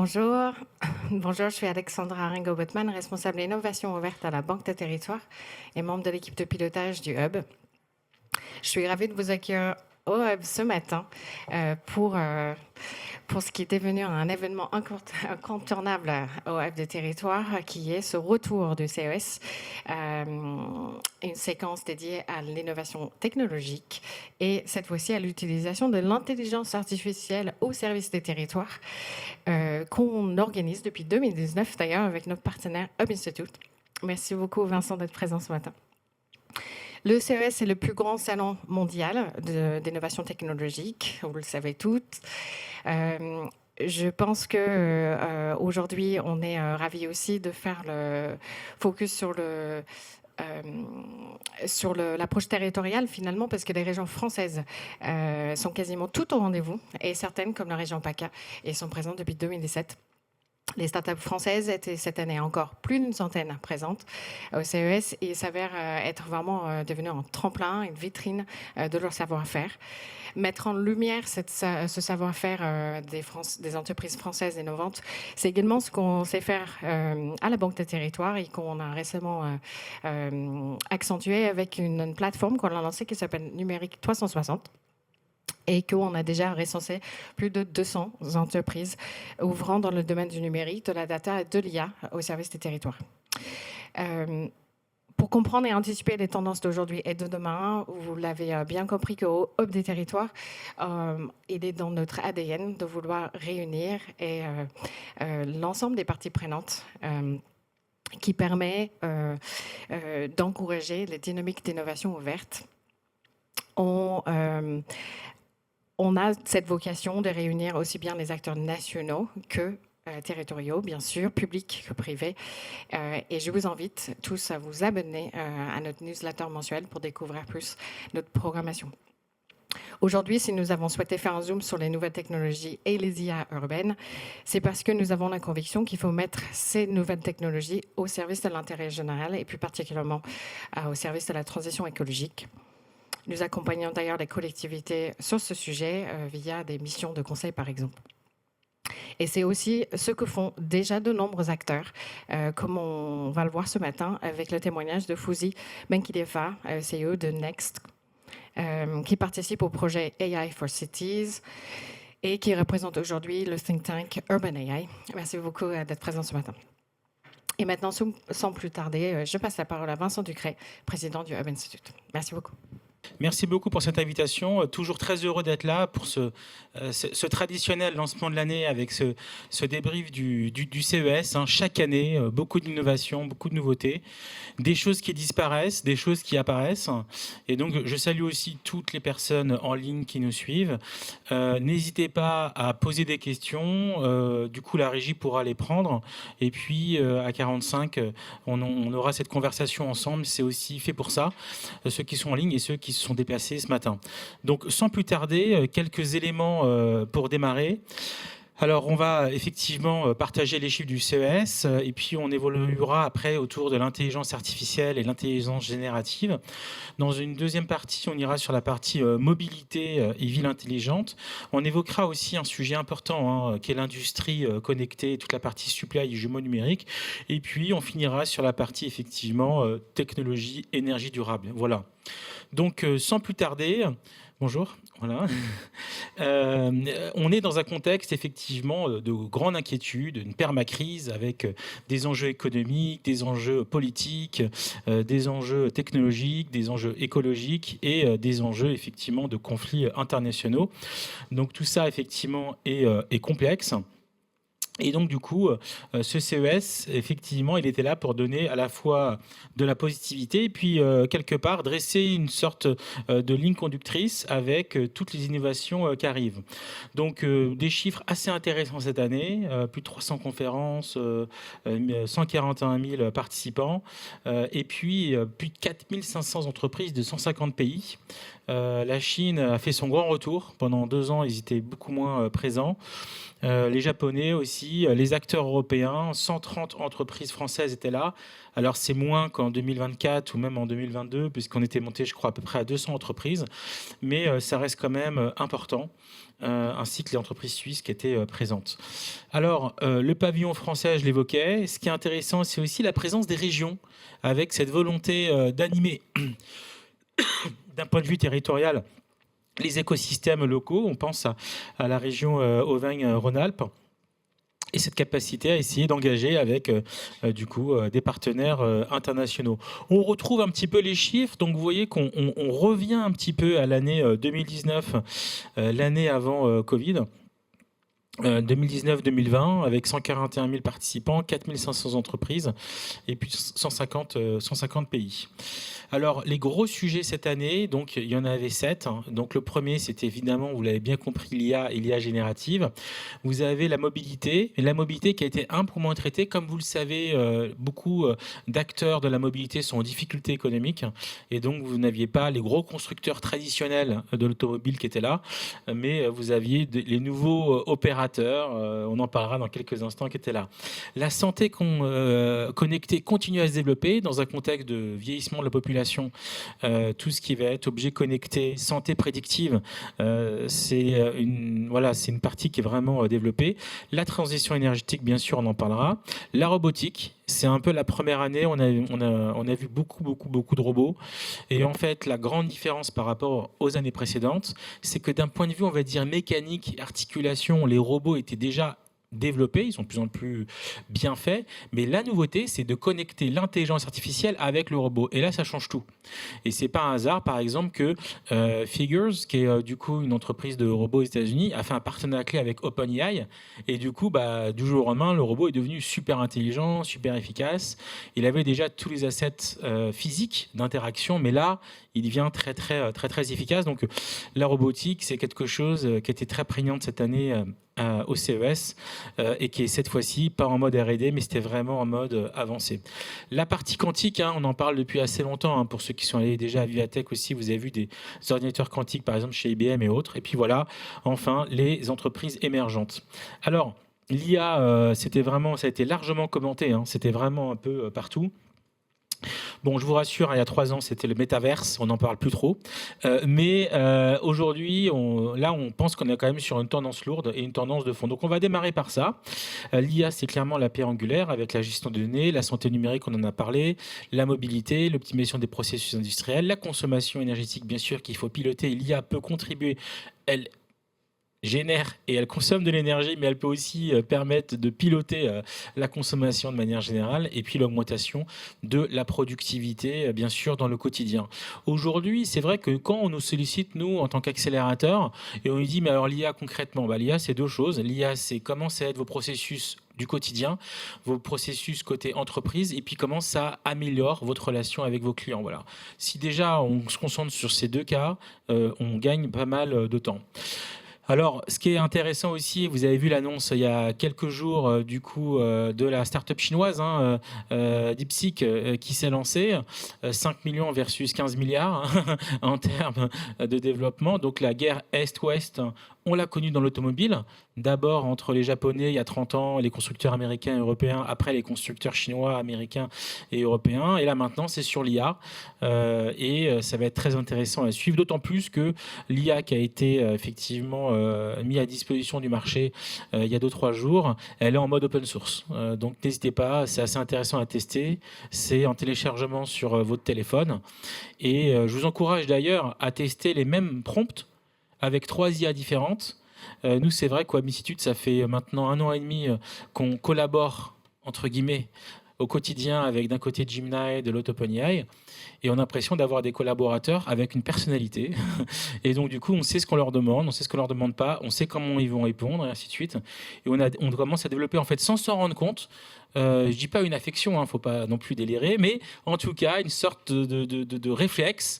Bonjour. Bonjour, je suis Alexandra Ringo-Bottman, responsable innovation ouverte à la Banque des Territoires et membre de l'équipe de pilotage du Hub. Je suis ravie de vous accueillir au Hub ce matin pour ce qui est devenu un événement incontournable au Hub des Territoires, qui est ce retour du CES, une séquence dédiée à l'innovation technologique et cette fois-ci à l'utilisation de l'intelligence artificielle au service des territoires, qu'on organise depuis 2019 d'ailleurs avec notre partenaire Hub Institute. Merci beaucoup Vincent d'être présent ce matin. Le CES est le plus grand salon mondial d'innovation technologique, vous le savez toutes. Je pense que aujourd'hui, on est ravis aussi de faire le focus sur l'approche territoriale finalement, parce que les régions françaises sont quasiment toutes au rendez-vous, et certaines, comme la région PACA, sont présentes depuis 2017. Les startups françaises étaient cette année encore plus d'une centaine présentes au CES et s'avèrent être vraiment devenues un tremplin, une vitrine de leur savoir-faire. Mettre en lumière ce savoir-faire des entreprises françaises innovantes, c'est également ce qu'on sait faire à la Banque des Territoires et qu'on a récemment accentué avec une plateforme qu'on a lancée qui s'appelle Numérique 360. Et qu'on a déjà recensé plus de 200 entreprises ouvrant dans le domaine du numérique, de la data et de l'IA au service des territoires. Pour comprendre et anticiper les tendances d'aujourd'hui et de demain, vous l'avez bien compris qu'au Hub des Territoires, il est dans notre ADN de vouloir réunir l'ensemble des parties prenantes qui permet d'encourager les dynamiques d'innovation ouverte. On a cette vocation de réunir aussi bien les acteurs nationaux que territoriaux, bien sûr, publics que privés. Et je vous invite tous à vous abonner à notre newsletter mensuel pour découvrir plus notre programmation. Aujourd'hui, si nous avons souhaité faire un zoom sur les nouvelles technologies et les IA urbaines, c'est parce que nous avons la conviction qu'il faut mettre ces nouvelles technologies au service de l'intérêt général et plus particulièrement au service de la transition écologique. Nous accompagnons d'ailleurs les collectivités sur ce sujet via des missions de conseil, par exemple. Et c'est aussi ce que font déjà de nombreux acteurs, comme on va le voir ce matin avec le témoignage de Fouzi Benkidefa, CEO de Next, qui participe au projet AI for Cities et qui représente aujourd'hui le think tank Urban AI. Merci beaucoup d'être présent ce matin. Et maintenant, sans plus tarder, je passe la parole à Vincent Ducret, président du Hub Institute. Merci beaucoup. Merci beaucoup pour cette invitation. Toujours très heureux d'être là pour ce traditionnel lancement de l'année avec ce débrief du CES. Chaque année, beaucoup d'innovations, beaucoup de nouveautés, des choses qui disparaissent, des choses qui apparaissent. Et donc, je salue aussi toutes les personnes en ligne qui nous suivent. N'hésitez pas à poser des questions. Du coup, la régie pourra les prendre. Et puis, à 45, on aura cette conversation ensemble. C'est aussi fait pour ça. Ceux qui sont en ligne et ceux qui se sont déplacés ce matin. Donc, sans plus tarder, quelques éléments pour démarrer. Alors, on va effectivement partager les chiffres du CES et puis on évoluera après autour de l'intelligence artificielle et l'intelligence générative. Dans une deuxième partie, on ira sur la partie mobilité et ville intelligente. On évoquera aussi un sujet important qui est l'industrie connectée, toute la partie supply et jumeaux numériques. Et puis, on finira sur la partie effectivement technologie, énergie durable. Voilà. Donc, sans plus tarder, bonjour. Voilà. On est dans un contexte effectivement de grande inquiétude, une permacrise avec des enjeux économiques, des enjeux politiques, des enjeux technologiques, des enjeux écologiques et des enjeux effectivement de conflits internationaux. Donc tout ça effectivement est complexe. Et donc, du coup, ce CES, effectivement, il était là pour donner à la fois de la positivité et puis, quelque part, dresser une sorte de ligne conductrice avec toutes les innovations qui arrivent. Donc, des chiffres assez intéressants cette année, plus de 300 conférences, 141 000 participants, et puis plus de 4 500 entreprises de 150 pays. La Chine a fait son grand retour. Pendant 2 ans, ils étaient beaucoup moins présents. Les Japonais aussi, dit, les acteurs européens, 130 entreprises françaises étaient là. Alors c'est moins qu'en 2024 ou même en 2022, puisqu'on était monté, je crois, à peu près à 200 entreprises, mais ça reste quand même important, ainsi que les entreprises suisses qui étaient présentes. Alors, le pavillon français, je l'évoquais. Ce qui est intéressant, c'est aussi la présence des régions, avec cette volonté d'animer, d'un point de vue territorial, les écosystèmes locaux. On pense à la région Auvergne-Rhône-Alpes. Et cette capacité à essayer d'engager avec du coup des partenaires internationaux. On retrouve un petit peu les chiffres, donc vous voyez qu'on revient un petit peu à l'année 2019, l'année avant Covid. 2019-2020 avec 141 000 participants, 4 500 entreprises et puis 150 pays. Alors les gros sujets cette année, donc il y en avait 7. Donc le premier, c'était évidemment, vous l'avez bien compris, l'IA générative. Vous avez la mobilité qui a été un peu moins traitée. Comme vous le savez, beaucoup d'acteurs de la mobilité sont en difficulté économique et donc vous n'aviez pas les gros constructeurs traditionnels de l'automobile qui étaient là, mais vous aviez les nouveaux opérateurs, on en parlera dans quelques instants, qui étaient là. La santé connectée continue à se développer dans un contexte de vieillissement de la population. Tout ce qui va être objet connecté, santé prédictive, c'est une partie qui est vraiment développée. La transition énergétique, bien sûr, on en parlera. La robotique, c'est un peu la première année, on a vu beaucoup de robots. Et en fait, la grande différence par rapport aux années précédentes, c'est que d'un point de vue, on va dire, mécanique, articulation, les robots étaient déjà développés, ils sont de plus en plus bien faits, mais la nouveauté, c'est de connecter l'intelligence artificielle avec le robot. Et là, ça change tout. Et c'est pas un hasard, par exemple, que Figures, qui est du coup une entreprise de robots aux États-Unis, a fait un partenariat clé avec OpenAI. Et du coup, du jour au lendemain, le robot est devenu super intelligent, super efficace. Il avait déjà tous les assets physiques d'interaction, mais là, il devient très efficace. Donc, la robotique, c'est quelque chose qui était très prégnante cette année au CES et qui est cette fois-ci pas en mode R&D, mais c'était vraiment en mode avancé. La partie quantique, on en parle depuis assez longtemps. Pour ceux qui sont allés déjà à Vivatech aussi, vous avez vu des ordinateurs quantiques, par exemple chez IBM et autres. Et puis voilà, enfin, les entreprises émergentes. Alors, l'IA, ça a été largement commenté. C'était vraiment un peu partout. Bon, je vous rassure, il y a 3 ans, c'était le métaverse, on n'en parle plus trop. Mais aujourd'hui, on pense qu'on est quand même sur une tendance lourde et une tendance de fond. Donc on va démarrer par ça. L'IA, c'est clairement la pierre angulaire avec la gestion de données, la santé numérique, on en a parlé, la mobilité, l'optimisation des processus industriels, la consommation énergétique, bien sûr, qu'il faut piloter. L'IA peut contribuer, elle génère et elle consomme de l'énergie, mais elle peut aussi permettre de piloter la consommation de manière générale et puis l'augmentation de la productivité, bien sûr, dans le quotidien. Aujourd'hui, c'est vrai que quand on nous sollicite, nous, en tant qu'accélérateur, et on nous dit, mais alors l'IA concrètement, l'IA, c'est 2 choses. L'IA, c'est comment ça aide vos processus du quotidien, vos processus côté entreprise, et puis comment ça améliore votre relation avec vos clients. Voilà. Si déjà on se concentre sur ces 2 cas, on gagne pas mal de temps. Alors, ce qui est intéressant aussi, vous avez vu l'annonce il y a quelques jours de la start-up chinoise, DeepSeek, qui s'est lancée, 5 millions versus 15 milliards en termes de développement. Donc la guerre Est-Ouest, on l'a connue dans l'automobile, d'abord entre les Japonais il y a 30 ans, les constructeurs américains et européens, après les constructeurs chinois, américains et européens. Et là maintenant, c'est sur l'IA. Et ça va être très intéressant à suivre, d'autant plus que l'IA qui a été effectivement mis à disposition du marché il y a 2-3 jours, elle est en mode open source. Donc n'hésitez pas, c'est assez intéressant à tester. C'est en téléchargement sur votre téléphone. Et je vous encourage d'ailleurs à tester les mêmes prompts avec 3 IA différentes. Nous, c'est vrai qu'au Amicitude, ça fait maintenant 1 an et demi qu'on collabore, entre guillemets, au quotidien avec d'un côté Gemini, de l'autre OpenAI, et on a l'impression d'avoir des collaborateurs avec une personnalité. Et donc, du coup, on sait ce qu'on leur demande, on sait ce qu'on leur demande pas, on sait comment ils vont répondre, et ainsi de suite. Et on commence à développer, en fait, sans s'en rendre compte, je dis pas une affection, hein, faut pas non plus délirer, mais en tout cas une sorte de réflexe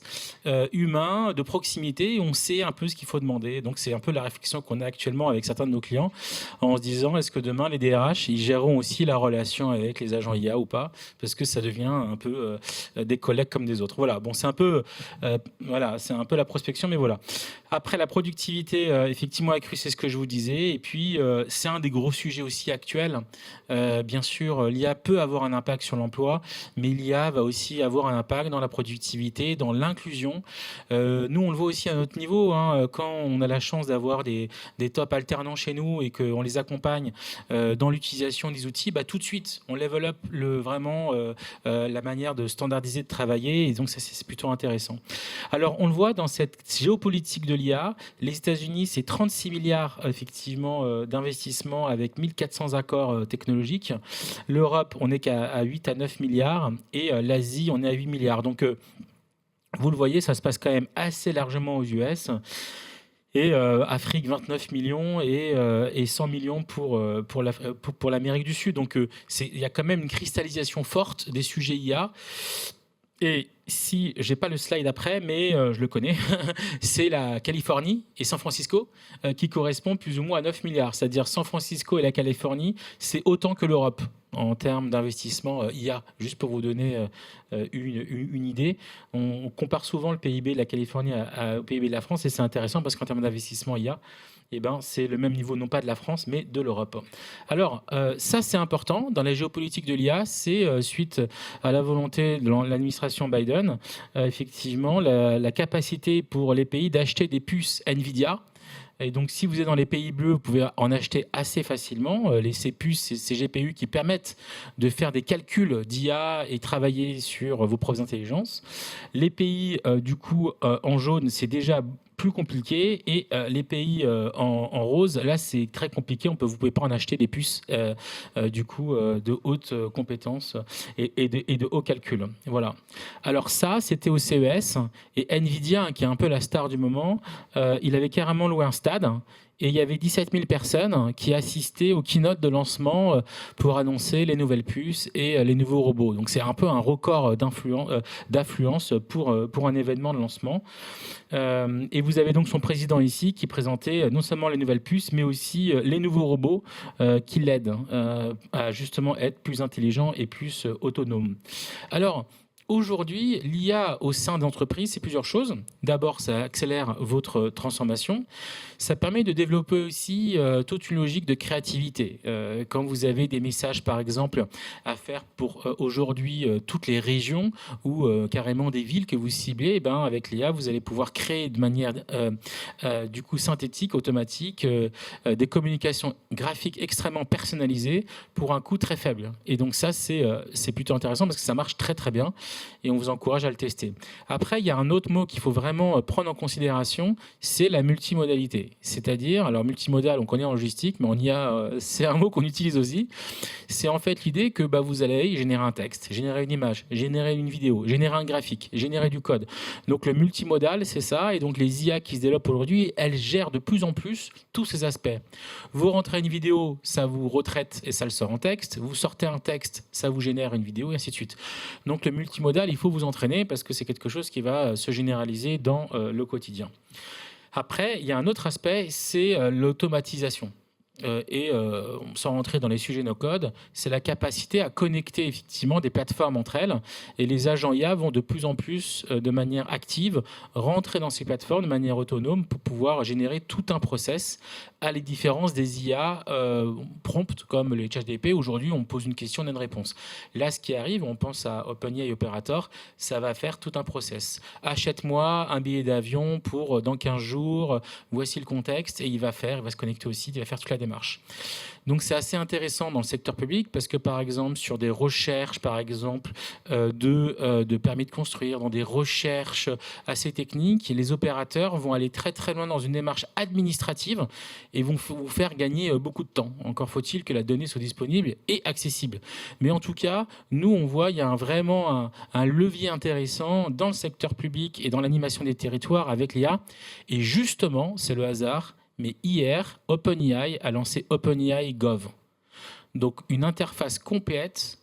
humain, de proximité. On sait un peu ce qu'il faut demander. Donc c'est un peu la réflexion qu'on a actuellement avec certains de nos clients, en se disant est-ce que demain les DRH ils géreront aussi la relation avec les agents IA ou pas, parce que ça devient un peu des collègues comme des autres. Voilà. Bon, c'est un peu voilà, c'est un peu la prospection, mais voilà. Après, la productivité, effectivement, accrue, c'est ce que je vous disais. Et puis, c'est un des gros sujets aussi actuels. Bien sûr, l'IA peut avoir un impact sur l'emploi, mais l'IA va aussi avoir un impact dans la productivité, dans l'inclusion. Nous, on le voit aussi à notre niveau, hein, quand on a la chance d'avoir des top alternants chez nous et qu'on les accompagne dans l'utilisation des outils, bah, tout de suite, on level up vraiment la manière de standardiser, de travailler. Et donc, ça, c'est plutôt intéressant. Alors, on le voit dans cette géopolitique de l'IA. Les États-Unis, c'est 36 milliards effectivement d'investissement avec 1400 accords technologiques. L'Europe, on n'est qu'à 8 à 9 milliards. Et l'Asie, on est à 8 milliards. Donc, vous le voyez, ça se passe quand même assez largement aux US. Et Afrique, 29 millions et 100 millions pour l'Amérique du Sud. Donc, il y a quand même une cristallisation forte des sujets IA. Et si, j'ai pas le slide après, mais je le connais, c'est la Californie et San Francisco qui correspondent plus ou moins à 9 milliards. C'est-à-dire San Francisco et la Californie, c'est autant que l'Europe en termes d'investissement IA. Juste pour vous donner une idée, on compare souvent le PIB de la Californie au PIB de la France et c'est intéressant parce qu'en termes d'investissement IA, eh ben, c'est le même niveau, non pas de la France, mais de l'Europe. Alors, ça, c'est important. Dans la géopolitique de l'IA, c'est suite à la volonté de l'administration Biden, effectivement, la capacité pour les pays d'acheter des puces NVIDIA. Et donc, si vous êtes dans les pays bleus, vous pouvez en acheter assez facilement. Ces puces, ces GPU qui permettent de faire des calculs d'IA et travailler sur vos propres intelligences. Les pays, du coup, en jaune, c'est déjà plus compliqué. Et les pays en rose, là, c'est très compliqué. Vous ne pouvez pas en acheter des puces, du coup, de haute compétence et de haut calcul. Voilà. Alors ça, c'était au CES. Et NVIDIA, qui est un peu la star du moment, il avait carrément loué un stade. Et il y avait 17 000 personnes qui assistaient au keynote de lancement pour annoncer les nouvelles puces et les nouveaux robots. Donc c'est un peu un record d'affluence pour un événement de lancement. Et vous avez donc son président ici qui présentait non seulement les nouvelles puces, mais aussi les nouveaux robots qui l'aident à justement être plus intelligents et plus autonomes. Alors, aujourd'hui, l'IA au sein d'entreprises, c'est plusieurs choses. D'abord, ça accélère votre transformation. Ça permet de développer aussi toute une logique de créativité. Quand vous avez des messages, par exemple, à faire pour aujourd'hui toutes les régions ou carrément des villes que vous ciblez, eh ben, avec l'IA, vous allez pouvoir créer de manière du coup synthétique, automatique, des communications graphiques extrêmement personnalisées pour un coût très faible. Et donc ça, c'est plutôt intéressant parce que ça marche très très bien et on vous encourage à le tester. Après, il y a un autre mot qu'il faut vraiment prendre en considération, c'est la multimodalité. C'est-à-dire, alors multimodal, on connaît en logistique, mais c'est un mot qu'on utilise aussi. C'est en fait l'idée que vous allez générer un texte, générer une image, générer une vidéo, générer un graphique, générer du code. Donc le multimodal, c'est ça. Et donc les IA qui se développent aujourd'hui, elles gèrent de plus en plus tous ces aspects. Vous rentrez une vidéo, ça vous retraite et ça le sort en texte. Vous sortez un texte, ça vous génère une vidéo et ainsi de suite. Donc le multimodal, il faut vous entraîner parce que c'est quelque chose qui va se généraliser dans le quotidien. Après, il y a un autre aspect, c'est l'automatisation. Sans rentrer dans les sujets no-code, c'est la capacité à connecter effectivement des plateformes entre elles. Et les agents IA vont de plus en plus, de manière active, rentrer dans ces plateformes de manière autonome pour pouvoir générer tout un process, à la différence des IA promptes comme les ChatGPT. Aujourd'hui, on pose une question, on a une réponse. Là, ce qui arrive, on pense à OpenAI Operator, ça va faire tout un process. Achète-moi un billet d'avion pour dans 15 jours, voici le contexte, et il va se connecter aussi, il va faire toute la démarche. Donc c'est assez intéressant dans le secteur public parce que par exemple sur des recherches par exemple de permis de construire, dans des recherches assez techniques, les opérateurs vont aller très très loin dans une démarche administrative et vont vous faire gagner beaucoup de temps. Encore faut-il que la donnée soit disponible et accessible. Mais en tout cas, nous on voit il y a vraiment un levier intéressant dans le secteur public et dans l'animation des territoires avec l'IA. Et justement, c'est le hasard, mais hier, OpenAI a lancé OpenAI Gov. donc une interface complète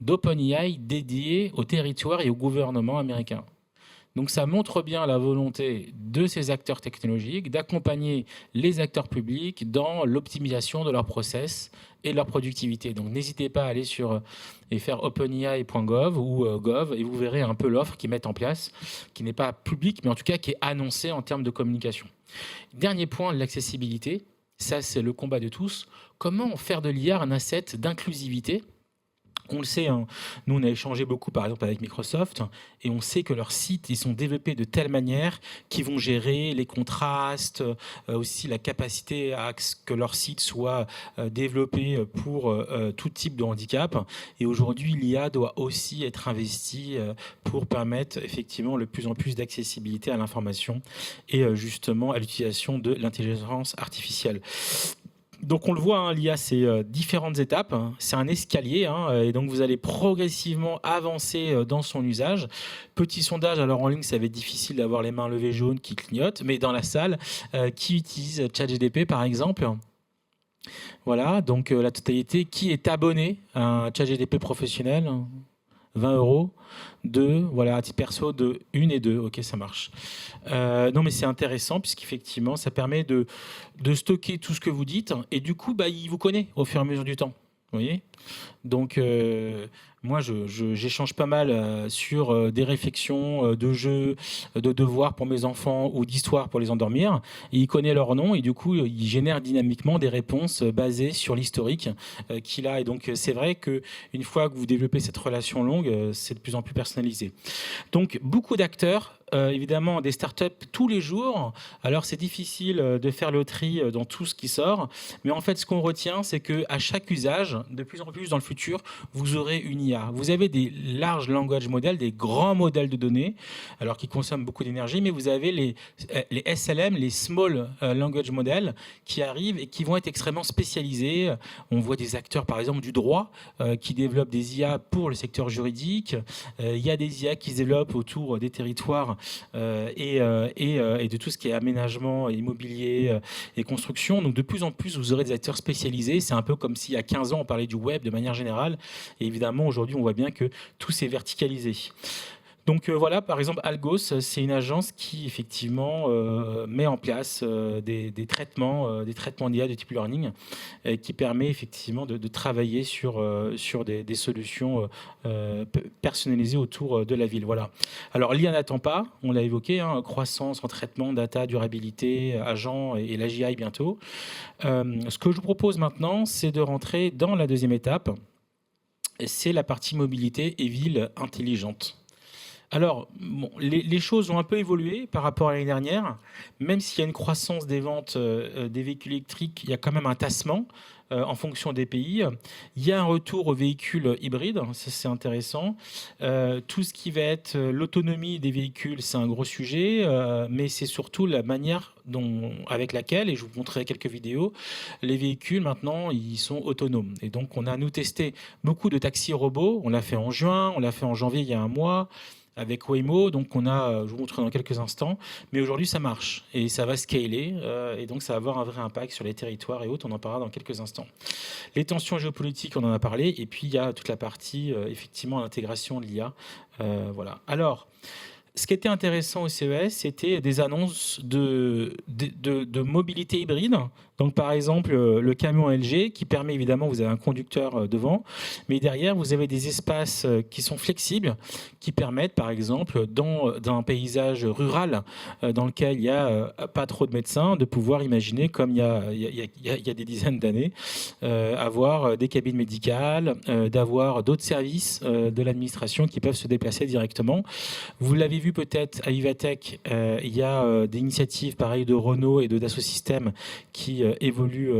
d'OpenAI dédiée au territoire et au gouvernement américain. Donc ça montre bien la volonté de ces acteurs technologiques d'accompagner les acteurs publics dans l'optimisation de leurs process et de leur productivité. Donc n'hésitez pas à aller sur et faire openai.gov ou gov et vous verrez un peu l'offre qu'ils mettent en place, qui n'est pas publique mais en tout cas qui est annoncée en termes de communication. Dernier point, l'accessibilité. Ça, c'est le combat de tous. Comment faire de l'IA un asset d'inclusivité ? On le sait, hein, nous on a échangé beaucoup par exemple avec Microsoft et on sait que leurs sites ils sont développés de telle manière qu'ils vont gérer les contrastes, aussi la capacité à ce que leur site soit développé pour tout type de handicap. Et aujourd'hui, l'IA doit aussi être investie pour permettre effectivement le plus en plus d'accessibilité à l'information et justement à l'utilisation de l'intelligence artificielle. Donc on le voit, hein, l'IA, c'est différentes étapes, hein. C'est un escalier, hein, et donc vous allez progressivement avancer dans son usage. Petit sondage, alors en ligne, ça va être difficile d'avoir les mains levées jaunes qui clignotent, mais dans la salle, qui utilise ChatGPT par exemple ? Voilà, donc la totalité. Qui est abonné à un ChatGPT professionnel ? 20 €. 2, voilà, à titre perso, de 1 et 2. Ok, ça marche. Non, mais c'est intéressant puisqu'effectivement, ça permet de stocker tout ce que vous dites et du coup, bah, il vous connaît au fur et à mesure du temps. Vous voyez ? Donc, moi, j'échange pas mal sur des réflexions de jeux, de devoirs pour mes enfants ou d'histoires pour les endormir. Et il connaît leur nom et du coup, il génère dynamiquement des réponses basées sur l'historique qu'il a. Et donc, c'est vrai qu'une fois que vous développez cette relation longue, c'est de plus en plus personnalisé. Donc, beaucoup d'acteurs. Évidemment, des startups tous les jours. Alors, c'est difficile de faire le tri dans tout ce qui sort. Mais en fait, ce qu'on retient, c'est qu'à chaque usage, de plus en plus dans le futur, vous aurez une IA. Vous avez des large language models, des grands modèles de données, alors qui consomment beaucoup d'énergie, mais vous avez les SLM, les Small Language Models, qui arrivent et qui vont être extrêmement spécialisés. On voit des acteurs, par exemple, du droit, qui développent des IA pour le secteur juridique. Il y a des IA qui se développent autour des territoires et de tout ce qui est aménagement immobilier et construction. Donc de plus en plus, vous aurez des acteurs spécialisés. C'est un peu comme s'il y a 15 ans, on parlait du web de manière générale. Et évidemment, aujourd'hui, on voit bien que tout s'est verticalisé. Donc voilà, par exemple, Algos, c'est une agence qui effectivement met en place des traitements d'IA de type learning, qui permet effectivement de travailler sur des solutions personnalisées autour de la ville. Voilà. Alors l'IA n'attend pas, on l'a évoqué, hein, croissance en traitement, data, durabilité, agent et l'AGI bientôt. Ce que je vous propose maintenant, c'est de rentrer dans la deuxième étape, c'est la partie mobilité et ville intelligente. Alors, bon, les choses ont un peu évolué par rapport à l'année dernière. Même s'il y a une croissance des ventes des véhicules électriques, il y a quand même un tassement en fonction des pays. Il y a un retour aux véhicules hybrides, ça c'est intéressant. Tout ce qui va être l'autonomie des véhicules, c'est un gros sujet, mais c'est surtout la manière avec laquelle, et je vous montrerai quelques vidéos, les véhicules maintenant, ils sont autonomes. Et donc, on a, nous, testé beaucoup de taxis robots. On l'a fait en juin, on l'a fait en janvier, il y a un mois, avec Waymo, donc on a, je vous montre dans quelques instants, mais aujourd'hui ça marche et ça va scaler et donc ça va avoir un vrai impact sur les territoires et autres, on en parlera dans quelques instants. Les tensions géopolitiques, on en a parlé, et puis il y a toute la partie effectivement l'intégration de l'IA. Voilà. Alors, ce qui était intéressant au CES, c'était des annonces de mobilité hybride. Donc, par exemple, le camion LG qui permet, évidemment, vous avez un conducteur devant, mais derrière, vous avez des espaces qui sont flexibles, qui permettent, par exemple, dans un paysage rural dans lequel il n'y a pas trop de médecins, de pouvoir imaginer, comme il y a des dizaines d'années, avoir des cabines médicales, d'avoir d'autres services de l'administration qui peuvent se déplacer directement. Vous l'avez vu peut-être à Ivatech, il y a des initiatives pareilles de Renault et de Dassault Systèmes qui évoluent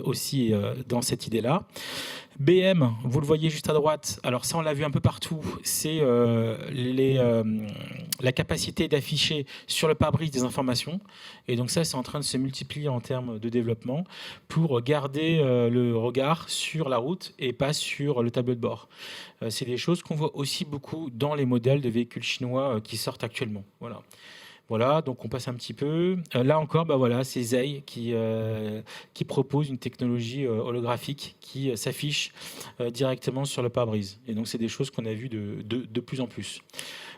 aussi dans cette idée-là. BM, vous le voyez juste à droite, alors ça on l'a vu un peu partout, c'est la capacité d'afficher sur le pare-brise des informations, et donc ça c'est en train de se multiplier en termes de développement pour garder le regard sur la route et pas sur le tableau de bord. C'est des choses qu'on voit aussi beaucoup dans les modèles de véhicules chinois qui sortent actuellement. Voilà. Voilà, donc on passe un petit peu. Là encore, bah voilà, c'est Zei qui propose une technologie holographique qui s'affiche directement sur le pare-brise. Et donc c'est des choses qu'on a vues de plus en plus.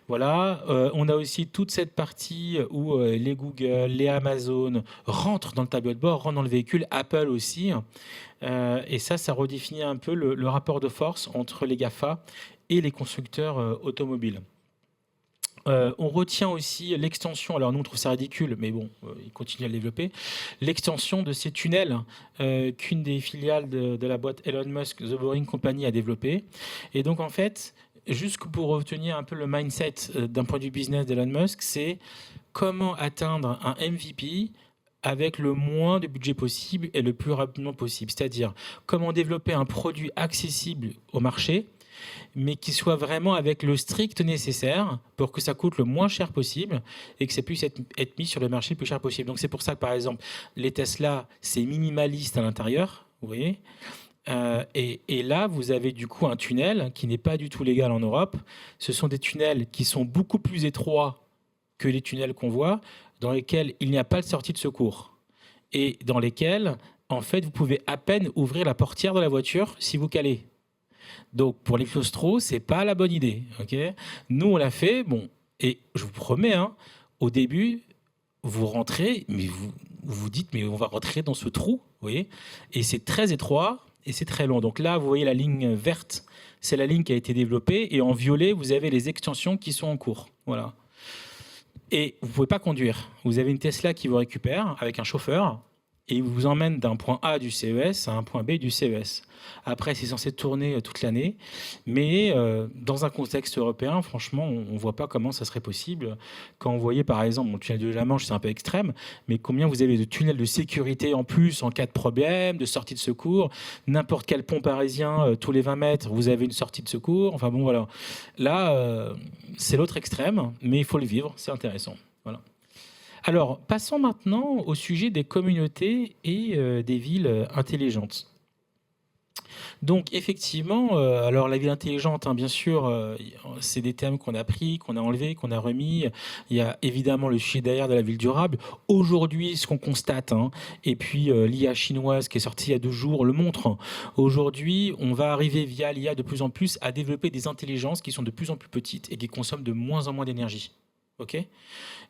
Voilà, on a aussi toute cette partie où les Google, les Amazon rentrent dans le tableau de bord, rentrent dans le véhicule, Apple aussi. Et ça redéfinit un peu le rapport de force entre les GAFA et les constructeurs automobiles. On retient aussi l'extension, alors nous on trouve ça ridicule, mais bon, ils continuent à le développer, l'extension de ces tunnels qu'une des filiales de la boîte Elon Musk, The Boring Company, a développé. Et donc en fait, juste pour retenir un peu le mindset d'un point de vue business d'Elon Musk, c'est comment atteindre un MVP avec le moins de budget possible et le plus rapidement possible. C'est-à-dire comment développer un produit accessible au marché, mais qui soit vraiment avec le strict nécessaire pour que ça coûte le moins cher possible et que ça puisse être mis sur le marché le plus cher possible. Donc c'est pour ça que par exemple les Tesla, c'est minimaliste à l'intérieur, vous voyez. Et là, vous avez du coup un tunnel qui n'est pas du tout légal en Europe. Ce sont des tunnels qui sont beaucoup plus étroits que les tunnels qu'on voit, dans lesquels il n'y a pas de sortie de secours et dans lesquels, en fait, vous pouvez à peine ouvrir la portière de la voiture si vous calez. Donc pour les claustros, c'est pas la bonne idée. Okay, nous, on l'a fait. Bon, et je vous promets, hein, au début, vous rentrez, mais vous vous dites, mais on va rentrer dans ce trou, vous voyez, et c'est très étroit et c'est très long. Donc là, vous voyez la ligne verte, c'est la ligne qui a été développée, et en violet, vous avez les extensions qui sont en cours. Voilà. Et vous ne pouvez pas conduire. Vous avez une Tesla qui vous récupère avec un chauffeur et il vous emmène d'un point A du CES à un point B du CES. Après, c'est censé tourner toute l'année, mais dans un contexte européen, franchement, on ne voit pas comment ça serait possible. Quand vous voyez, par exemple, le tunnel de la Manche, c'est un peu extrême, mais combien vous avez de tunnels de sécurité en plus en cas de problème, de sortie de secours. N'importe quel pont parisien, tous les 20 mètres, vous avez une sortie de secours. Enfin bon, voilà. Là, c'est l'autre extrême, mais il faut le vivre, c'est intéressant. Voilà. Alors, passons maintenant au sujet des communautés et des villes intelligentes. Donc, effectivement, alors la ville intelligente, hein, bien sûr, c'est des termes qu'on a pris, qu'on a enlevés, qu'on a remis. Il y a évidemment le sujet derrière de la ville durable. Aujourd'hui, ce qu'on constate, hein, et puis l'IA chinoise qui est sortie il y a 2 jours le montre, hein. Aujourd'hui, on va arriver via l'IA de plus en plus à développer des intelligences qui sont de plus en plus petites et qui consomment de moins en moins d'énergie. Ok ?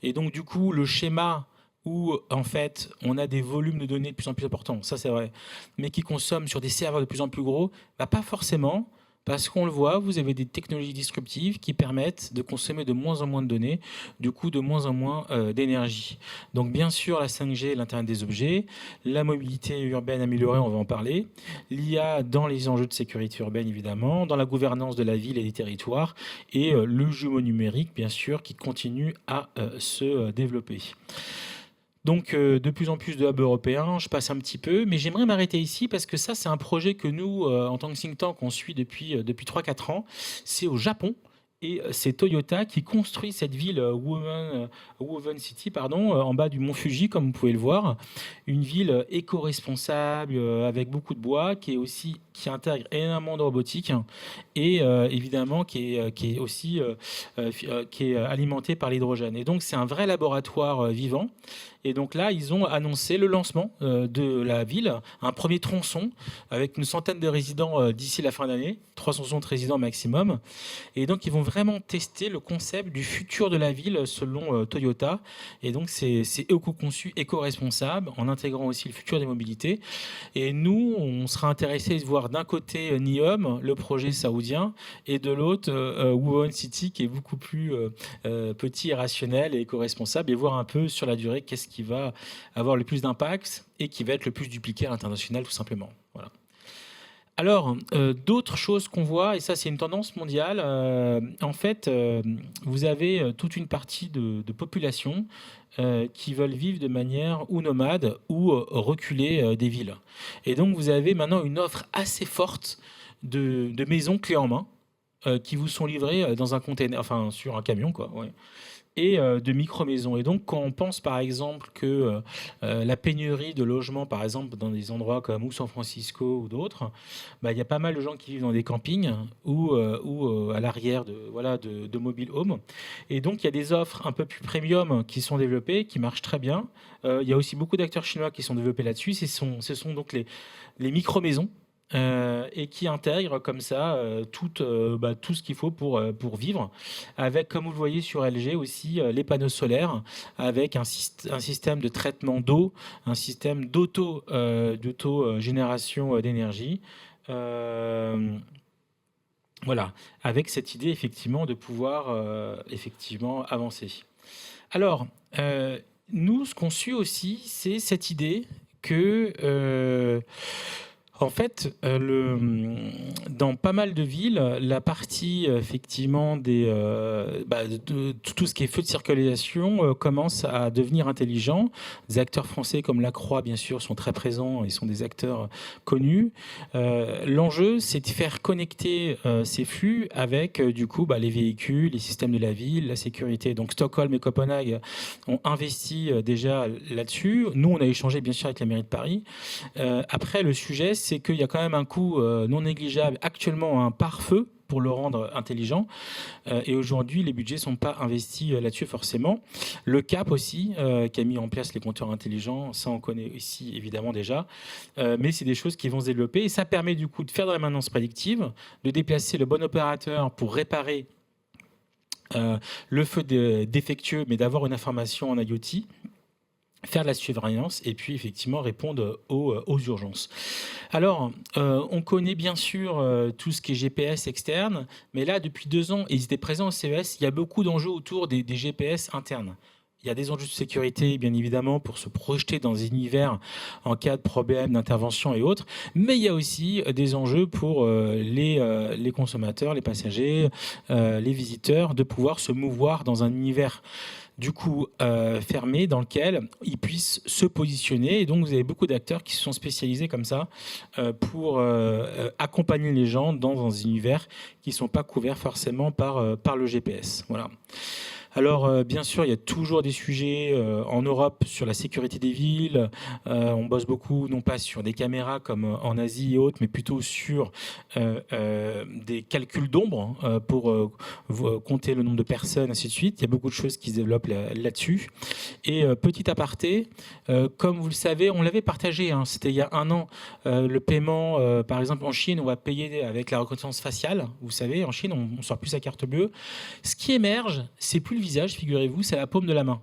Et donc, du coup, le schéma où, en fait, on a des volumes de données de plus en plus importants, ça c'est vrai, mais qui consomment sur des serveurs de plus en plus gros, bah, pas forcément, parce qu'on le voit, vous avez des technologies disruptives qui permettent de consommer de moins en moins de données, du coup de moins en moins d'énergie. Donc bien sûr, la 5G, l'Internet des objets, la mobilité urbaine améliorée, on va en parler, l'IA dans les enjeux de sécurité urbaine, évidemment, dans la gouvernance de la ville et des territoires, et le jumeau numérique, bien sûr, qui continue à se développer. Donc, de plus en plus de hubs européens, je passe un petit peu, mais j'aimerais m'arrêter ici parce que ça, c'est un projet que nous, en tant que think tank, on suit depuis 3-4 ans. C'est au Japon. Et c'est Toyota qui construit cette ville Woven City, pardon, en bas du mont Fuji, comme vous pouvez le voir. Une ville éco-responsable, avec beaucoup de bois, qui intègre énormément de robotique et évidemment qui est aussi qui est alimentée par l'hydrogène. Et donc c'est un vrai laboratoire vivant. Et donc là, ils ont annoncé le lancement de la ville, un premier tronçon avec une centaine de résidents d'ici la fin d'année, 360 résidents maximum. Et donc, ils vont vraiment tester le concept du futur de la ville selon Toyota. Et donc, c'est éco-conçu, éco-responsable, en intégrant aussi le futur des mobilités. Et nous, on sera intéressés de voir d'un côté NEOM, le projet saoudien, et de l'autre Woven City, qui est beaucoup plus petit et rationnel et éco-responsable, et voir un peu sur la durée qu'est-ce qui va avoir le plus d'impact et qui va être le plus dupliqué à l'international, tout simplement. Voilà. Alors, d'autres choses qu'on voit, et ça c'est une tendance mondiale, en fait, vous avez toute une partie de population qui veulent vivre de manière ou nomade ou reculer des villes. Et donc vous avez maintenant une offre assez forte de maisons clés en main qui vous sont livrées dans un container, enfin sur un camion, quoi. Ouais. et de micro-maisons. Et donc, quand on pense par exemple que la pénurie de logements, par exemple, dans des endroits comme ou San Francisco ou d'autres, bah, il y a pas mal de gens qui vivent dans des campings ou à l'arrière de mobile home. Et donc, il y a des offres un peu plus premium qui sont développées, qui marchent très bien. Il y a aussi beaucoup d'acteurs chinois qui sont développés là-dessus. Ce sont donc les micro-maisons et qui intègrent comme ça tout ce qu'il faut pour vivre, avec, comme vous le voyez sur LG aussi, les panneaux solaires, avec un système de traitement d'eau, un système d'auto-génération d'énergie. Voilà, avec cette idée effectivement de pouvoir effectivement avancer. Alors, nous, ce qu'on suit aussi, c'est cette idée que en fait, dans pas mal de villes, la partie effectivement de tout ce qui est feu de circulation commence à devenir intelligent. Des acteurs français comme La Croix, bien sûr, sont très présents et sont des acteurs connus. L'enjeu, c'est de faire connecter ces flux avec du coup les véhicules, les systèmes de la ville, la sécurité. Donc Stockholm et Copenhague ont investi déjà là-dessus. Nous, on a échangé bien sûr avec la mairie de Paris. Après, le sujet, c'est qu'il y a quand même un coût non négligeable actuellement à un pare-feu pour le rendre intelligent. Et aujourd'hui, les budgets ne sont pas investis là-dessus forcément. Le CAP aussi, qui a mis en place les compteurs intelligents, ça on connaît ici évidemment déjà. Mais c'est des choses qui vont se développer. Et ça permet du coup de faire de la maintenance prédictive, de déplacer le bon opérateur pour réparer le feu défectueux, mais d'avoir une information en IoT, faire de la surveillance et puis effectivement répondre aux urgences. Alors, on connaît bien sûr tout ce qui est GPS externe, mais là, depuis 2 ans, et ils étaient présents au CES, il y a beaucoup d'enjeux autour des GPS internes. Il y a des enjeux de sécurité, bien évidemment, pour se projeter dans des univers en cas de problème, d'intervention et autres, mais il y a aussi des enjeux pour les consommateurs, les passagers, les visiteurs, de pouvoir se mouvoir dans un univers du coup fermé dans lequel ils puissent se positionner. Et donc, vous avez beaucoup d'acteurs qui se sont spécialisés comme ça pour accompagner les gens dans un univers qui ne sont pas couverts forcément par le GPS. Voilà. Alors, bien sûr, il y a toujours des sujets en Europe sur la sécurité des villes. On bosse beaucoup, non pas sur des caméras comme en Asie et autres, mais plutôt sur des calculs d'ombre pour compter le nombre de personnes, ainsi de suite. Il y a beaucoup de choses qui se développent là-dessus. Et petit aparté, comme vous le savez, on l'avait partagé, hein, c'était il y a 1 an, le paiement, par exemple en Chine, on va payer avec la reconnaissance faciale. Vous savez, en Chine, on ne sort plus sa carte bleue. Ce qui émerge, c'est plus le visage, figurez-vous, c'est la paume de la main.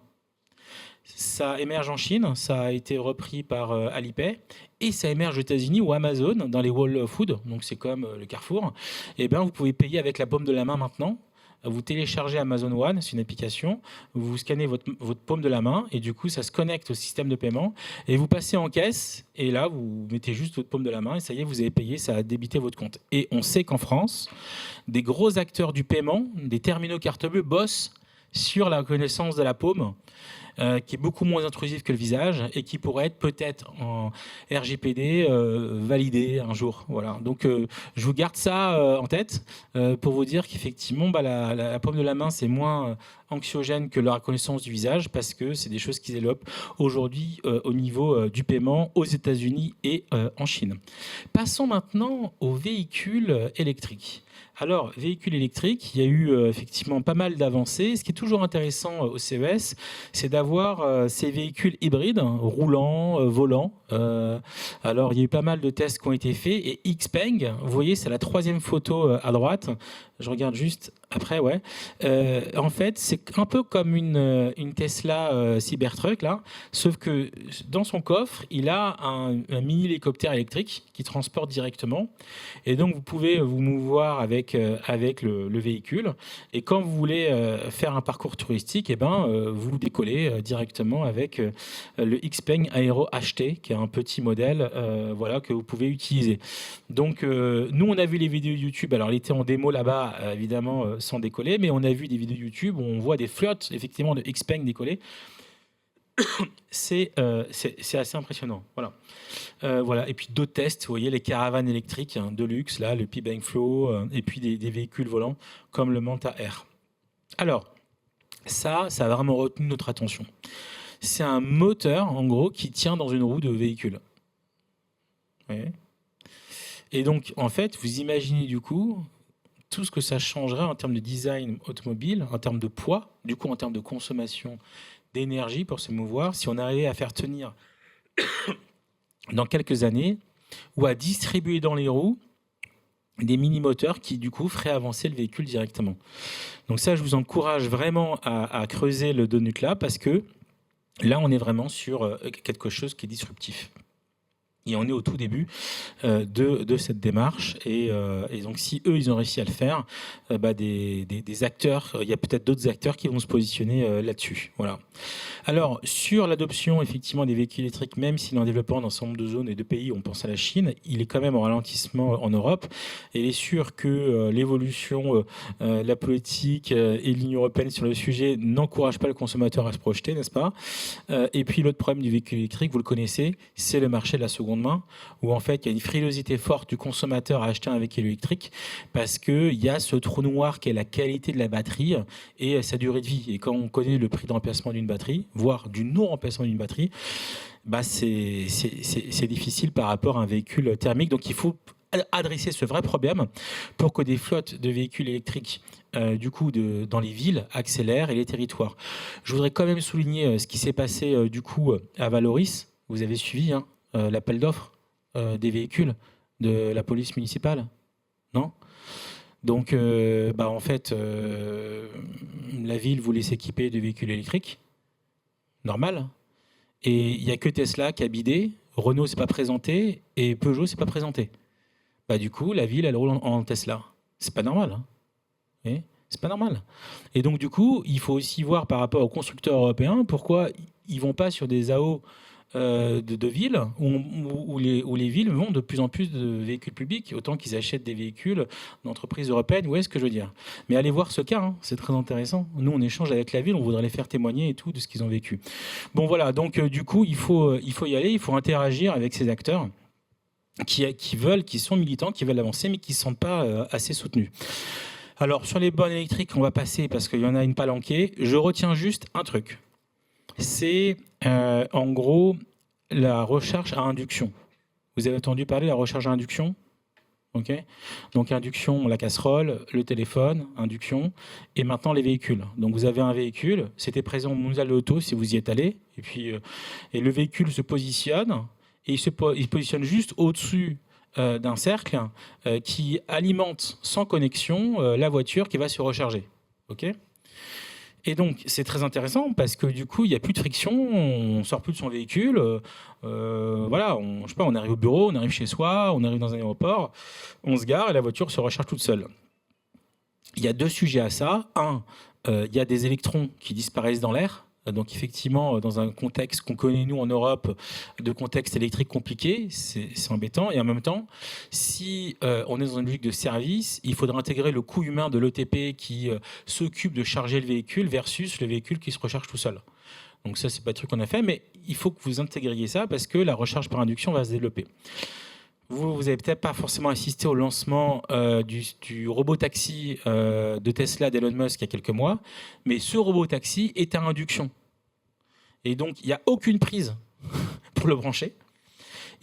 Ça émerge en Chine, ça a été repris par Alipay, et ça émerge aux États-Unis ou Amazon, dans les Whole Foods, donc c'est comme le Carrefour. Et bien, vous pouvez payer avec la paume de la main maintenant. Vous téléchargez Amazon One, c'est une application, vous scannez votre paume de la main et du coup ça se connecte au système de paiement et vous passez en caisse et là vous mettez juste votre paume de la main et ça y est, vous avez payé, ça a débité votre compte. Et on sait qu'en France, des gros acteurs du paiement, des terminaux carte bleue bossent sur la reconnaissance de la paume, qui est beaucoup moins intrusif que le visage et qui pourrait être peut-être en RGPD validé un jour. Voilà. Donc je vous garde ça en tête pour vous dire qu'effectivement la paume de la main c'est moins anxiogène que la reconnaissance du visage parce que c'est des choses qui se développent aujourd'hui au niveau du paiement aux États-Unis et en Chine. Passons maintenant aux véhicules électriques. Alors, véhicules électriques, il y a eu effectivement pas mal d'avancées. Ce qui est toujours intéressant au CES, c'est d'avoir ces véhicules hybrides, roulants, volants. Alors, il y a eu pas mal de tests qui ont été faits. Et Xpeng, vous voyez, c'est la 3e photo à droite. Je regarde juste après, ouais. En fait, c'est un peu comme une Tesla Cybertruck, là. Sauf que dans son coffre, il a un mini hélicoptère électrique qui transporte directement. Et donc, vous pouvez vous mouvoir avec le véhicule. Et quand vous voulez faire un parcours touristique, eh ben, vous décollez directement avec le Xpeng Aero HT, qui est un petit modèle voilà, que vous pouvez utiliser. Donc, nous, on a vu les vidéos YouTube. Alors, il était en démo là-bas, évidemment, sans décoller. Mais on a vu des vidéos YouTube où on voit des flottes, effectivement, de Xpeng décoller. C'est assez impressionnant. Voilà. Voilà. Et puis d'autres tests, vous voyez les caravanes électriques de luxe, là, le P-Bank Flow, et puis des véhicules volants comme le Manta Air. Alors, Ça a vraiment retenu notre attention. C'est un moteur, en gros, qui tient dans une roue de véhicule. Ouais. Et donc, en fait, vous imaginez du coup tout ce que ça changerait en termes de design automobile, en termes de poids, du coup en termes de consommation d'énergie pour se mouvoir, si on arrivait à faire tenir dans quelques années ou à distribuer dans les roues des mini-moteurs qui du coup feraient avancer le véhicule directement. Donc ça, je vous encourage vraiment à creuser le donut là, parce que là, on est vraiment sur quelque chose qui est disruptif. Et on est au tout début de cette démarche. Et donc, si eux, ils ont réussi à le faire, des acteurs, il y a peut-être d'autres acteurs qui vont se positionner là-dessus. Voilà. Alors, sur l'adoption, effectivement, des véhicules électriques, même s'il est en développement dans un certain nombre de zones et de pays, on pense à la Chine, il est quand même en ralentissement en Europe. Et il est sûr que l'évolution, la politique et l'Union européenne sur le sujet n'encouragent pas le consommateur à se projeter, n'est-ce pas ? Et puis, l'autre problème du véhicule électrique, vous le connaissez, c'est le marché de la seconde main, où en fait il y a une frilosité forte du consommateur à acheter un véhicule électrique parce qu'il y a ce trou noir qui est la qualité de la batterie et sa durée de vie. Et quand on connaît le prix de remplacement d'une batterie, voire du non-remplacement d'une batterie, c'est difficile par rapport à un véhicule thermique. Donc il faut adresser ce vrai problème pour que des flottes de véhicules électriques dans les villes accélèrent et les territoires. Je voudrais quand même souligner ce qui s'est passé à Valoris. Vous avez suivi l'appel d'offres des véhicules de la police municipale, non ? Donc, en fait, la ville voulait s'équiper de véhicules électriques, normal. Et il n'y a que Tesla qui a bidé, Renault s'est pas présenté et Peugeot s'est pas présenté. Du coup, la ville, elle roule en Tesla. C'est pas normal. C'est pas normal. Et donc, du coup, il faut aussi voir par rapport aux constructeurs européens pourquoi ils vont pas sur des AO de villes où les villes vont de plus en plus de véhicules publics, autant qu'ils achètent des véhicules d'entreprises européennes. Vous voyez ce que je veux dire ? Mais allez voir ce cas, c'est très intéressant. Nous, on échange avec la ville, on voudrait les faire témoigner et tout de ce qu'ils ont vécu. Bon, voilà, donc du coup, il faut y aller, il faut interagir avec ces acteurs qui sont militants, qui veulent avancer, mais qui ne se sentent pas assez soutenus. Alors, sur les bornes électriques, on va passer parce qu'il y en a une palanquée. Je retiens juste un truc. C'est en gros la recharge à induction. Vous avez entendu parler de la recharge à induction ? Okay. Donc induction, la casserole, le téléphone, induction, et maintenant les véhicules. Donc vous avez un véhicule, c'était présent au Mondial de l'Auto si vous y êtes allé, et le véhicule se positionne, et il se positionne juste au-dessus d'un cercle qui alimente sans connexion la voiture qui va se recharger. Ok ? Et donc, c'est très intéressant parce que du coup, il n'y a plus de friction, on ne sort plus de son véhicule. On arrive au bureau, on arrive chez soi, on arrive dans un aéroport, on se gare et la voiture se recharge toute seule. Il y a deux sujets à ça. Un, il y a des électrons qui disparaissent dans l'air. Donc effectivement, dans un contexte qu'on connaît nous en Europe, de contexte électrique compliqué, c'est embêtant. Et en même temps, si on est dans une logique de service, il faudra intégrer le coût humain de l'ETP qui s'occupe de charger le véhicule versus le véhicule qui se recharge tout seul. Donc ça, c'est pas le truc qu'on a fait, mais il faut que vous intégriez ça parce que la recharge par induction va se développer. Vous n'avez peut-être pas forcément assisté au lancement du robot-taxi de Tesla d'Elon Musk il y a quelques mois, mais ce robot-taxi est à induction. Et donc, il n'y a aucune prise pour le brancher.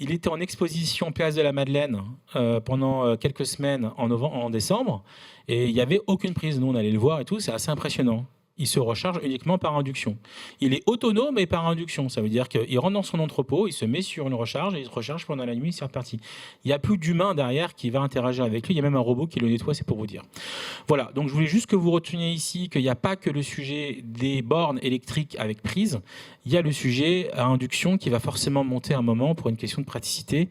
Il était en exposition Place de la Madeleine pendant quelques semaines en décembre, et il n'y avait aucune prise. Nous, on allait le voir et tout, c'est assez impressionnant. Il se recharge uniquement par induction. Il est autonome et par induction. Ça veut dire qu'il rentre dans son entrepôt, il se met sur une recharge et il se recharge pendant la nuit, c'est reparti. Il n'y a plus d'humain derrière qui va interagir avec lui. Il y a même un robot qui le nettoie, c'est pour vous dire. Voilà, donc je voulais juste que vous reteniez ici qu'il n'y a pas que le sujet des bornes électriques avec prise. Il y a le sujet à induction qui va forcément monter à un moment pour une question de praticité.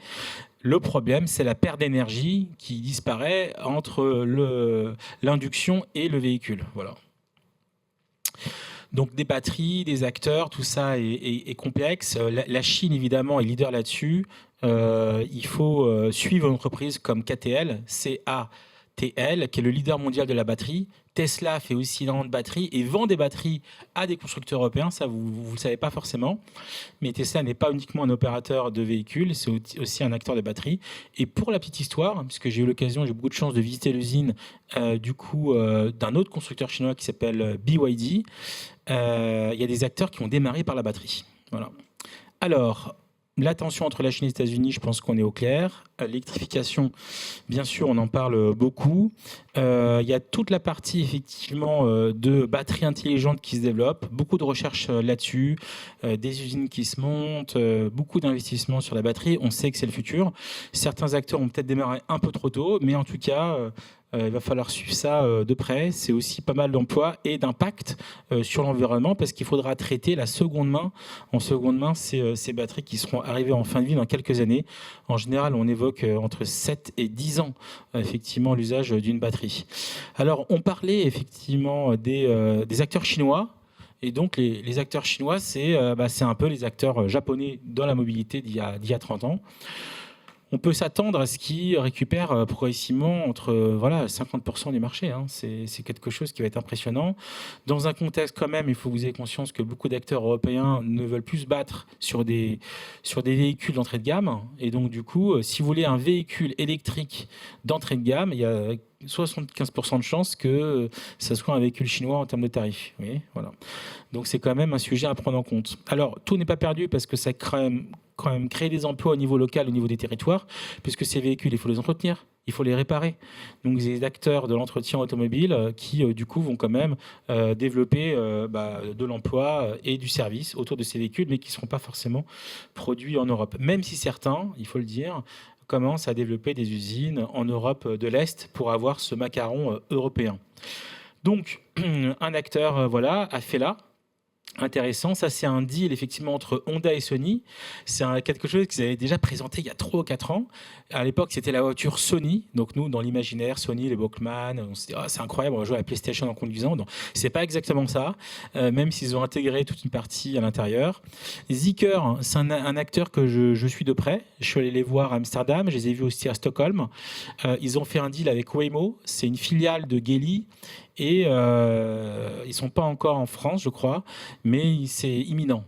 Le problème, c'est la perte d'énergie qui disparaît entre l'induction et le véhicule. Voilà. Donc des batteries, des acteurs, tout ça est complexe. La Chine, évidemment, est leader là-dessus. Il faut suivre une entreprise comme KTL, CATL, TL, qui est le leader mondial de la batterie. Tesla fait aussi énormément de batteries et vend des batteries à des constructeurs européens. Ça, vous ne le savez pas forcément. Mais Tesla n'est pas uniquement un opérateur de véhicules, c'est aussi un acteur de batterie. Et pour la petite histoire, puisque j'ai beaucoup de chance de visiter l'usine d'un autre constructeur chinois qui s'appelle BYD, il y a des acteurs qui ont démarré par la batterie. Voilà. Alors, la tension entre la Chine et les États-Unis, je pense qu'on est au clair. L'électrification, bien sûr, on en parle beaucoup. Il y a toute la partie, effectivement, de batteries intelligentes qui se développe. Beaucoup de recherches là-dessus, des usines qui se montent, beaucoup d'investissements sur la batterie. On sait que c'est le futur. Certains acteurs ont peut-être démarré un peu trop tôt, mais en tout cas... il va falloir suivre ça de près. C'est aussi pas mal d'emplois et d'impact sur l'environnement parce qu'il faudra traiter la seconde main. En seconde main, ces batteries qui seront arrivées en fin de vie dans quelques années. En général, on évoque entre 7 et 10 ans, effectivement, l'usage d'une batterie. Alors, on parlait effectivement des acteurs chinois. Et donc, les acteurs chinois, c'est un peu les acteurs japonais dans la mobilité d'il y a 30 ans. On peut s'attendre à ce qu'ils récupèrent progressivement entre 50% du marché. Hein. C'est quelque chose qui va être impressionnant. Dans un contexte quand même, il faut que vous ayez conscience que beaucoup d'acteurs européens ne veulent plus se battre sur des véhicules d'entrée de gamme. Et donc du coup, si vous voulez un véhicule électrique d'entrée de gamme, il y a 75% de chances que ça soit un véhicule chinois en termes de tarifs. Vous voyez, voilà. Donc c'est quand même un sujet à prendre en compte. Alors tout n'est pas perdu parce que ça quand même créer des emplois au niveau local, au niveau des territoires, puisque ces véhicules, il faut les entretenir, il faut les réparer. Donc des acteurs de l'entretien automobile qui, du coup, vont quand même développer de l'emploi et du service autour de ces véhicules, mais qui ne seront pas forcément produits en Europe. Même si certains, il faut le dire, commencent à développer des usines en Europe de l'Est pour avoir ce macaron européen. Donc, un acteur a fait là. Intéressant, ça c'est un deal effectivement entre Honda et Sony. C'est quelque chose qu'ils avaient déjà présenté il y a 3 ou 4 ans. À l'époque, c'était la voiture Sony. Donc nous, dans l'imaginaire, Sony, les Walkman, on se dit c'est incroyable, on va jouer à la PlayStation en conduisant. Donc c'est pas exactement ça, même s'ils ont intégré toute une partie à l'intérieur. Zeekr, c'est un acteur que je suis de près. Je suis allé les voir à Amsterdam, je les ai vus aussi à Stockholm. Ils ont fait un deal avec Waymo, c'est une filiale de Geely. Et ils ne sont pas encore en France, je crois, mais c'est imminent.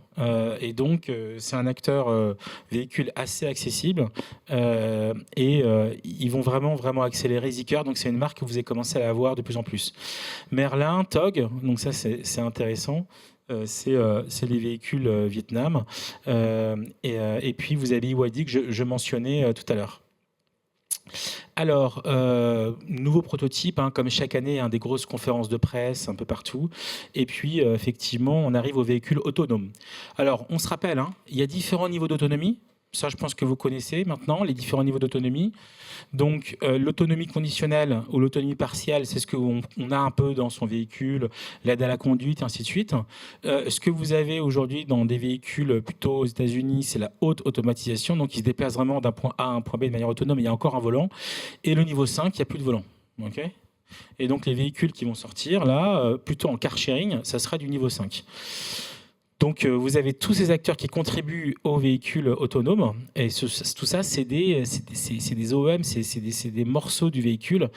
Et donc, c'est un acteur véhicule assez accessible. Ils vont vraiment accélérer Zeekr. Donc, c'est une marque que vous avez commencé à avoir de plus en plus. Merlin, TOG, donc ça, c'est intéressant. C'est les véhicules Vietnam. Et puis, vous avez BYD que je mentionnais tout à l'heure. Alors, nouveau prototype, comme chaque année, des grosses conférences de presse un peu partout. Et puis, effectivement, on arrive aux véhicules autonomes. Alors, on se rappelle, il y a différents niveaux d'autonomie. Ça, je pense que vous connaissez maintenant, les différents niveaux d'autonomie. Donc, l'autonomie conditionnelle ou l'autonomie partielle, c'est ce qu'on a un peu dans son véhicule, l'aide à la conduite, et ainsi de suite. Ce que vous avez aujourd'hui dans des véhicules plutôt aux États-Unis, c'est la haute automatisation. Donc, ils se déplacent vraiment d'un point A à un point B de manière autonome. Il y a encore un volant. Et le niveau 5, il n'y a plus de volant. Okay, et donc, les véhicules qui vont sortir, là, plutôt en car sharing, ça sera du niveau 5. Donc, vous avez tous ces acteurs qui contribuent aux véhicules autonomes. Et tout ça, c'est des OEM, c'est des morceaux du véhicule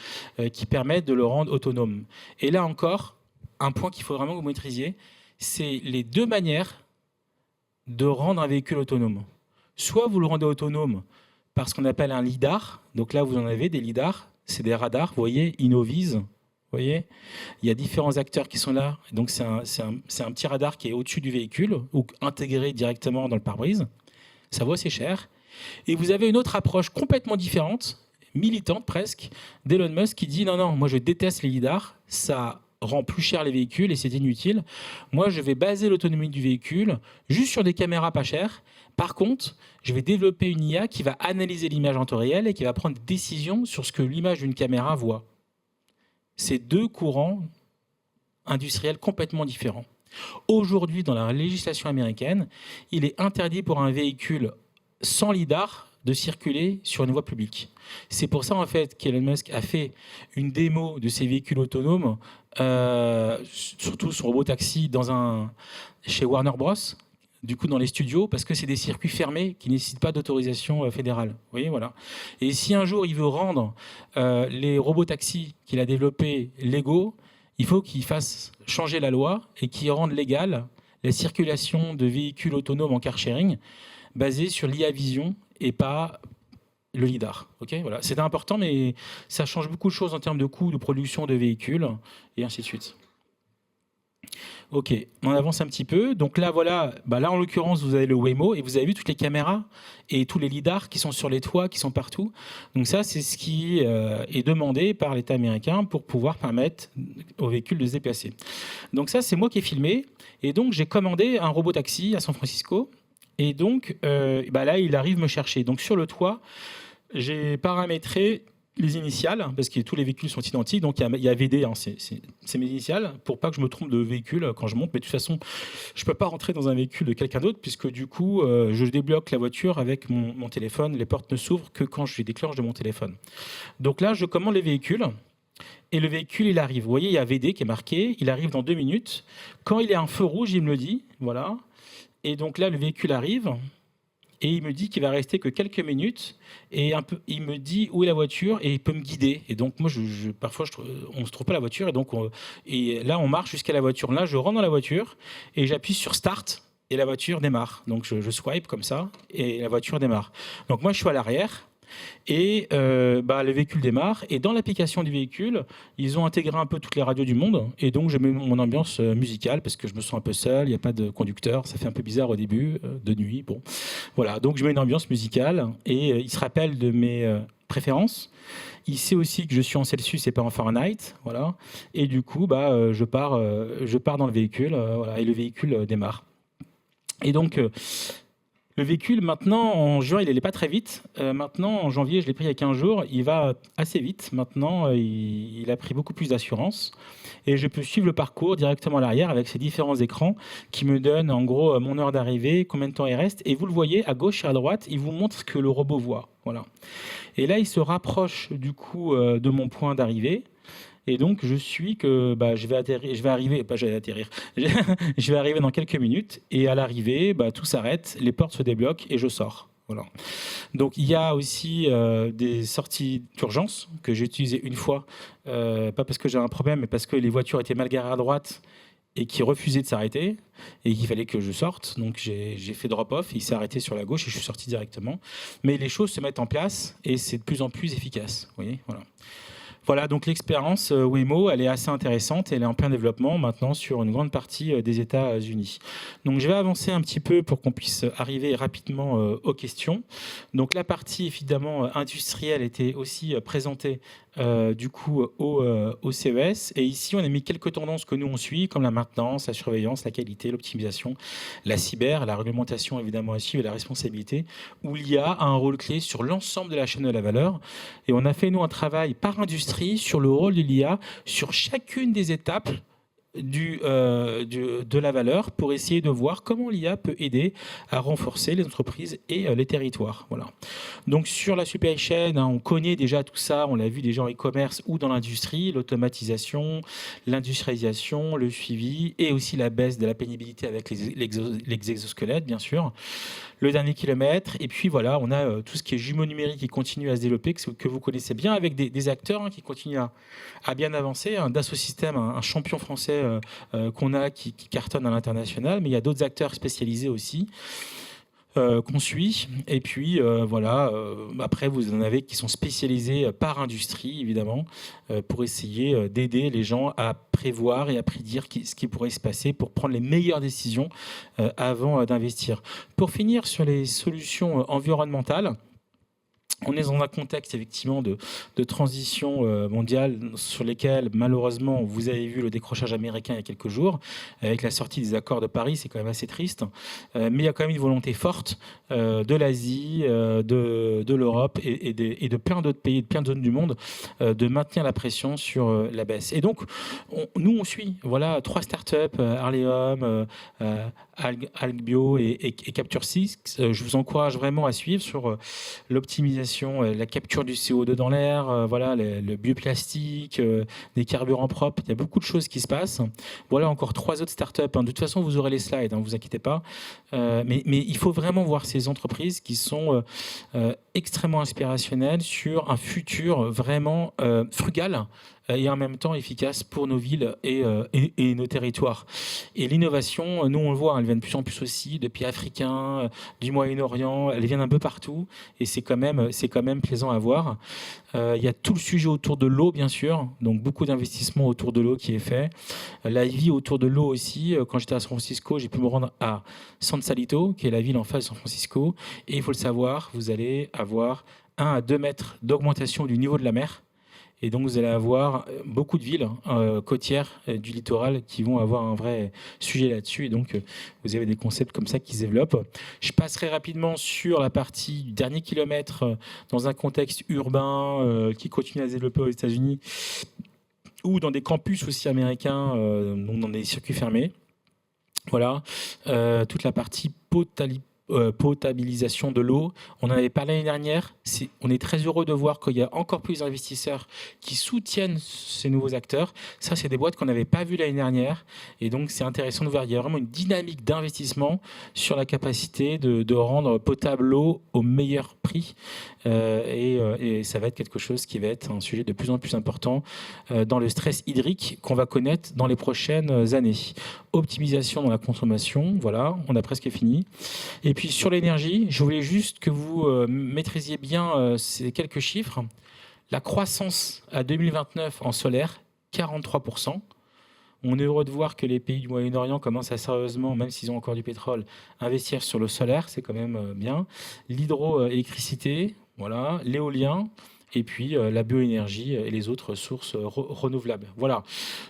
qui permettent de le rendre autonome. Et là encore, un point qu'il faut vraiment que vous maîtrisiez, c'est les deux manières de rendre un véhicule autonome. Soit vous le rendez autonome par ce qu'on appelle un lidar. Donc là, vous en avez des lidars. C'est des radars, vous voyez, Innoviz. Vous voyez, il y a différents acteurs qui sont là. Donc, c'est un petit radar qui est au-dessus du véhicule ou intégré directement dans le pare-brise. Ça vaut assez cher. Et vous avez une autre approche complètement différente, militante presque, d'Elon Musk qui dit non, moi je déteste les lidars, ça rend plus cher les véhicules et c'est inutile. Moi, je vais baser l'autonomie du véhicule juste sur des caméras pas chères. Par contre, je vais développer une IA qui va analyser l'image en temps réel et qui va prendre des décisions sur ce que l'image d'une caméra voit. C'est deux courants industriels complètement différents. Aujourd'hui, dans la législation américaine, il est interdit pour un véhicule sans lidar de circuler sur une voie publique. C'est pour ça, en fait, qu'Elon Musk a fait une démo de ces véhicules autonomes, surtout son robot taxi, chez Warner Bros., du coup dans les studios parce que c'est des circuits fermés qui ne nécessitent pas d'autorisation fédérale. Vous voyez, voilà. Et si un jour il veut rendre les robots taxis qu'il a développés légaux, il faut qu'il fasse changer la loi et qu'il rende légale la circulation de véhicules autonomes en car sharing basés sur l'IA Vision et pas le LIDAR. Okay, voilà. C'est important, mais ça change beaucoup de choses en termes de coûts de production de véhicules et ainsi de suite. Ok, on avance un petit peu. Donc là, voilà, là en l'occurrence, vous avez le Waymo et vous avez vu toutes les caméras et tous les lidars qui sont sur les toits, qui sont partout. Donc ça, c'est ce qui est demandé par l'État américain pour pouvoir permettre aux véhicules de se déplacer. Donc ça, c'est moi qui ai filmé. Et donc, j'ai commandé un robot taxi à San Francisco. Et donc, là, il arrive me chercher. Donc sur le toit, j'ai paramétré les initiales, parce que tous les véhicules sont identiques, donc il y a VD, hein, c'est mes initiales, pour pas que je me trompe de véhicule quand je monte, mais de toute façon, je peux pas rentrer dans un véhicule de quelqu'un d'autre, puisque du coup, je débloque la voiture avec mon téléphone, les portes ne s'ouvrent que quand je les déclenche de mon téléphone. Donc là, je commande les véhicules, et le véhicule, il arrive. Vous voyez, il y a VD qui est marqué, il arrive dans 2 minutes. Quand il est à un feu rouge, il me le dit, voilà. Et donc là, le véhicule arrive, et il me dit qu'il va rester que quelques minutes, et il me dit où est la voiture, et il peut me guider. Et donc moi, parfois, on ne se trouve pas la voiture, et là, on marche jusqu'à la voiture. Là, je rentre dans la voiture, et j'appuie sur Start, et la voiture démarre. Donc je swipe comme ça, et la voiture démarre. Donc moi, je suis à l'arrière, et le véhicule démarre. Et dans l'application du véhicule, ils ont intégré un peu toutes les radios du monde. Et donc, je mets mon ambiance musicale parce que je me sens un peu seul. Il n'y a pas de conducteur. Ça fait un peu bizarre au début, de nuit. Bon, voilà. Donc, je mets une ambiance musicale. Et il se rappelle de mes préférences. Il sait aussi que je suis en Celsius et pas en Fahrenheit. Voilà. Et du coup, je pars dans le véhicule. Voilà, et le véhicule démarre. Et donc... le véhicule, maintenant, en juin, il n'allait pas très vite. Maintenant, en janvier, je l'ai pris il y a 15 jours. Il va assez vite. Maintenant, il a pris beaucoup plus d'assurance. Et je peux suivre le parcours directement à l'arrière avec ces différents écrans qui me donnent, en gros, mon heure d'arrivée, combien de temps il reste. Et vous le voyez, à gauche et à droite, il vous montre ce que le robot voit. Voilà. Et là, il se rapproche, du coup, de mon point d'arrivée. Et donc, je suis que je vais arriver dans quelques minutes. Et à l'arrivée, tout s'arrête, les portes se débloquent et je sors. Voilà. Donc, il y a aussi des sorties d'urgence que j'ai utilisées une fois, pas parce que j'ai un problème, mais parce que les voitures étaient mal garées à droite et qui refusaient de s'arrêter et qu'il fallait que je sorte. Donc, j'ai fait drop-off, il s'est arrêté sur la gauche et je suis sorti directement. Mais les choses se mettent en place et c'est de plus en plus efficace. Vous voyez, voilà. Voilà, donc l'expérience Waymo, elle est assez intéressante et elle est en plein développement maintenant sur une grande partie des États-Unis. Donc je vais avancer un petit peu pour qu'on puisse arriver rapidement aux questions. Donc la partie évidemment industrielle était aussi présentée du coup au CES. Et ici, on a mis quelques tendances que nous on suit, comme la maintenance, la surveillance, la qualité, l'optimisation, la cyber, la réglementation évidemment aussi et la responsabilité, où l'IA a un rôle clé sur l'ensemble de la chaîne de la valeur. Et on a fait nous un travail par industrie sur le rôle de l'IA sur chacune des étapes de la valeur pour essayer de voir comment l'IA peut aider à renforcer les entreprises et les territoires. Voilà. Donc sur la supply chain, on connaît déjà tout ça, on l'a vu déjà en e-commerce ou dans l'industrie, l'automatisation, l'industrialisation, le suivi et aussi la baisse de la pénibilité avec les exosquelettes, bien sûr. Le dernier kilomètre, et puis voilà, on a tout ce qui est jumeaux numériques qui continue à se développer, que vous connaissez bien, avec des acteurs qui continuent à bien avancer. Dassault Systèmes, un champion français qu'on a qui cartonne à l'international, mais il y a d'autres acteurs spécialisés aussi qu'on suit. Et puis voilà, après vous en avez qui sont spécialisés par industrie, évidemment, pour essayer d'aider les gens à prévoir et à prédire ce qui pourrait se passer pour prendre les meilleures décisions avant d'investir. Pour finir sur les solutions environnementales, on est dans un contexte effectivement de transition mondiale sur lesquels malheureusement vous avez vu le décrochage américain il y a quelques jours avec la sortie des accords de Paris, c'est quand même assez triste, mais il y a quand même une volonté forte de l'Asie, de l'Europe et de plein d'autres pays, de plein de zones du monde de maintenir la pression sur la baisse. Et donc nous on suit, voilà, 3 startups, Harleum, algues bio et Capture 6. Je vous encourage vraiment à suivre sur l'optimisation, la capture du CO2 dans l'air, voilà, le bioplastique, des carburants propres. Il y a beaucoup de choses qui se passent. Voilà encore 3 autres startups. De toute façon, vous aurez les slides, ne vous inquiétez pas. Mais il faut vraiment voir ces entreprises qui sont extrêmement inspirationnelles sur un futur vraiment frugal et en même temps efficace pour nos villes et nos territoires. Et l'innovation, nous on le voit, elle vient de plus en plus aussi de pays africains, du Moyen-Orient, elle vient un peu partout et c'est quand même plaisant à voir. Il y a tout le sujet autour de l'eau, bien sûr, donc beaucoup d'investissements autour de l'eau qui est fait. La vie autour de l'eau aussi. Quand j'étais à San Francisco, j'ai pu me rendre à San Salito, qui est la ville en face de San Francisco. Et il faut le savoir, vous allez avoir 1 à 2 mètres d'augmentation du niveau de la mer. Et donc, vous allez avoir beaucoup de villes côtières du littoral qui vont avoir un vrai sujet là-dessus. Et donc, vous avez des concepts comme ça qui se développent. Je passerai rapidement sur la partie du dernier kilomètre dans un contexte urbain qui continue à se développer aux États-Unis ou dans des campus aussi américains, dans des circuits fermés. Voilà. Toute la partie potabilisation de l'eau. On en avait parlé l'année dernière. On est très heureux de voir qu'il y a encore plus d'investisseurs qui soutiennent ces nouveaux acteurs. Ça, c'est des boîtes qu'on n'avait pas vues l'année dernière. Et donc, c'est intéressant de voir. Il y a vraiment une dynamique d'investissement sur la capacité de rendre potable l'eau au meilleur prix. Et ça va être quelque chose qui va être un sujet de plus en plus important dans le stress hydrique qu'on va connaître dans les prochaines années. Optimisation dans la consommation. Voilà, on a presque fini. Et puis sur l'énergie, je voulais juste que vous maîtrisiez bien ces quelques chiffres. La croissance à 2029 en solaire, 43%. On est heureux de voir que les pays du Moyen-Orient commencent à sérieusement, même s'ils ont encore du pétrole, investir sur le solaire, c'est quand même bien. L'hydroélectricité, voilà, l'éolien, et puis la bioénergie et les autres sources renouvelables. Voilà.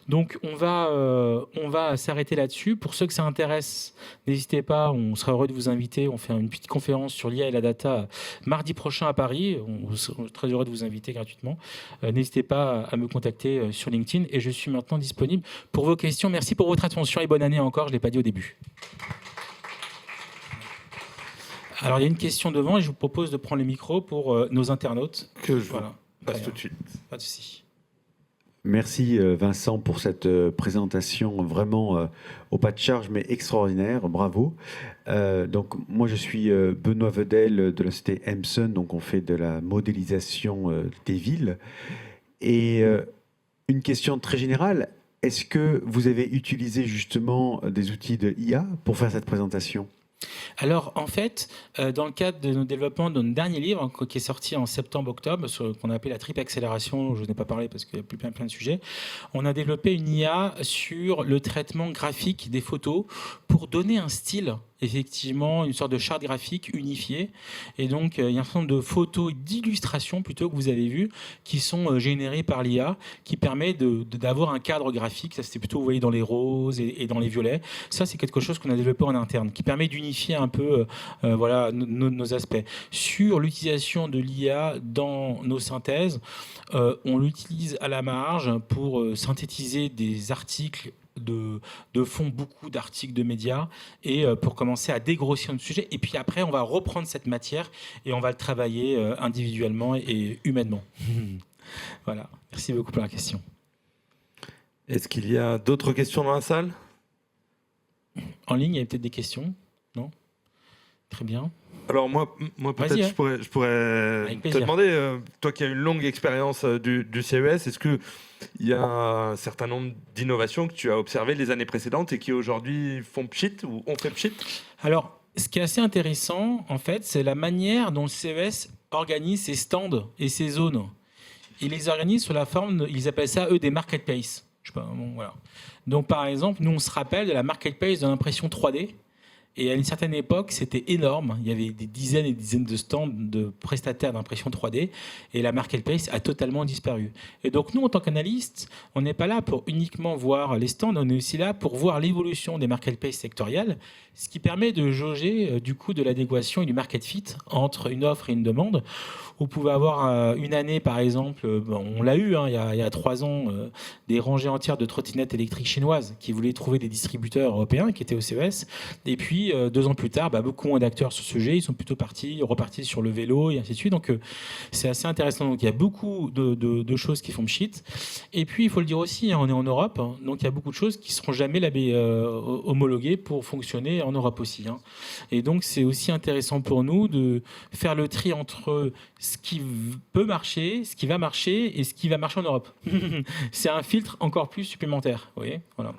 Donc on va s'arrêter là-dessus. Pour ceux que ça intéresse, n'hésitez pas, on sera heureux de vous inviter. On fait une petite conférence sur l'IA et la data mardi prochain à Paris. On sera très heureux de vous inviter gratuitement. N'hésitez pas à me contacter sur LinkedIn et je suis maintenant disponible pour vos questions. Merci pour votre attention et bonne année encore, je ne l'ai pas dit au début. Alors, il y a une question devant et je vous propose de prendre le micro pour nos internautes. Que je passe tout de suite. Pas de souci. Merci Vincent pour cette présentation vraiment au pas de charge mais extraordinaire, bravo. Donc moi je suis Benoît Vedel de la société Emson, donc on fait de la modélisation des villes. Et une question très générale, est-ce que vous avez utilisé justement des outils de IA pour faire cette présentation ? Alors, en fait, dans le cadre de notre développement de notre dernier livre, qui est sorti en septembre-octobre, qu'on a appelé la triple accélération, je n'ai pas parlé parce qu'il y a plein de sujets, on a développé une IA sur le traitement graphique des photos pour donner un style, effectivement, une sorte de charte graphique unifiée. Et donc, il y a un certain nombre de photos et d'illustrations, plutôt, que vous avez vues, qui sont générées par l'IA, qui permet d'avoir un cadre graphique. Ça, c'était plutôt, vous voyez, dans les roses et dans les violets. Ça, c'est quelque chose qu'on a développé en interne, qui permet d'unifier un peu voilà, nos aspects. Sur l'utilisation de l'IA dans nos synthèses, on l'utilise à la marge pour synthétiser des articles de fond, beaucoup d'articles de médias, et pour commencer à dégrossir notre sujet. Et puis après, on va reprendre cette matière et on va le travailler individuellement et humainement. Voilà. Merci beaucoup pour la question. Est-ce qu'il y a d'autres questions dans la salle ? En ligne, il y a peut-être des questions ? Non ? Très bien. Alors moi peut-être je pourrais te demander, toi qui as une longue expérience du CES, est-ce qu'il y a un certain nombre d'innovations que tu as observées les années précédentes et qui aujourd'hui font pchit ou ont fait pchit ? Alors, ce qui est assez intéressant, en fait, c'est la manière dont le CES organise ses stands et ses zones. Ils les organisent sous la forme, ils appellent ça, eux, des marketplaces. Je sais pas, bon, voilà. Donc, par exemple, nous, on se rappelle de la marketplace de l'impression 3D. Et à une certaine époque, c'était énorme. Il y avait des dizaines et des dizaines de stands de prestataires d'impression 3D et la marketplace a totalement disparu. Et donc nous, en tant qu'analystes, on n'est pas là pour uniquement voir les stands, on est aussi là pour voir l'évolution des marketplaces sectorielles, ce qui permet de jauger du coup de l'adéquation et du market fit entre une offre et une demande. Vous pouvez avoir une année, par exemple, on l'a eu il y a 3 ans, des rangées entières de trottinettes électriques chinoises qui voulaient trouver des distributeurs européens qui étaient au CES. Et puis, 2 ans plus tard, beaucoup moins d'acteurs sur ce sujet. Ils sont plutôt repartis sur le vélo et ainsi de suite. Donc, c'est assez intéressant. Donc, il y a beaucoup de choses qui font pchit. Et puis, il faut le dire aussi, on est en Europe. Donc, il y a beaucoup de choses qui ne seront jamais homologuées pour fonctionner en Europe aussi. Et donc, c'est aussi intéressant pour nous de faire le tri entre ce qui peut marcher, ce qui va marcher et ce qui va marcher en Europe. C'est un filtre encore plus supplémentaire. Vous voyez, voilà.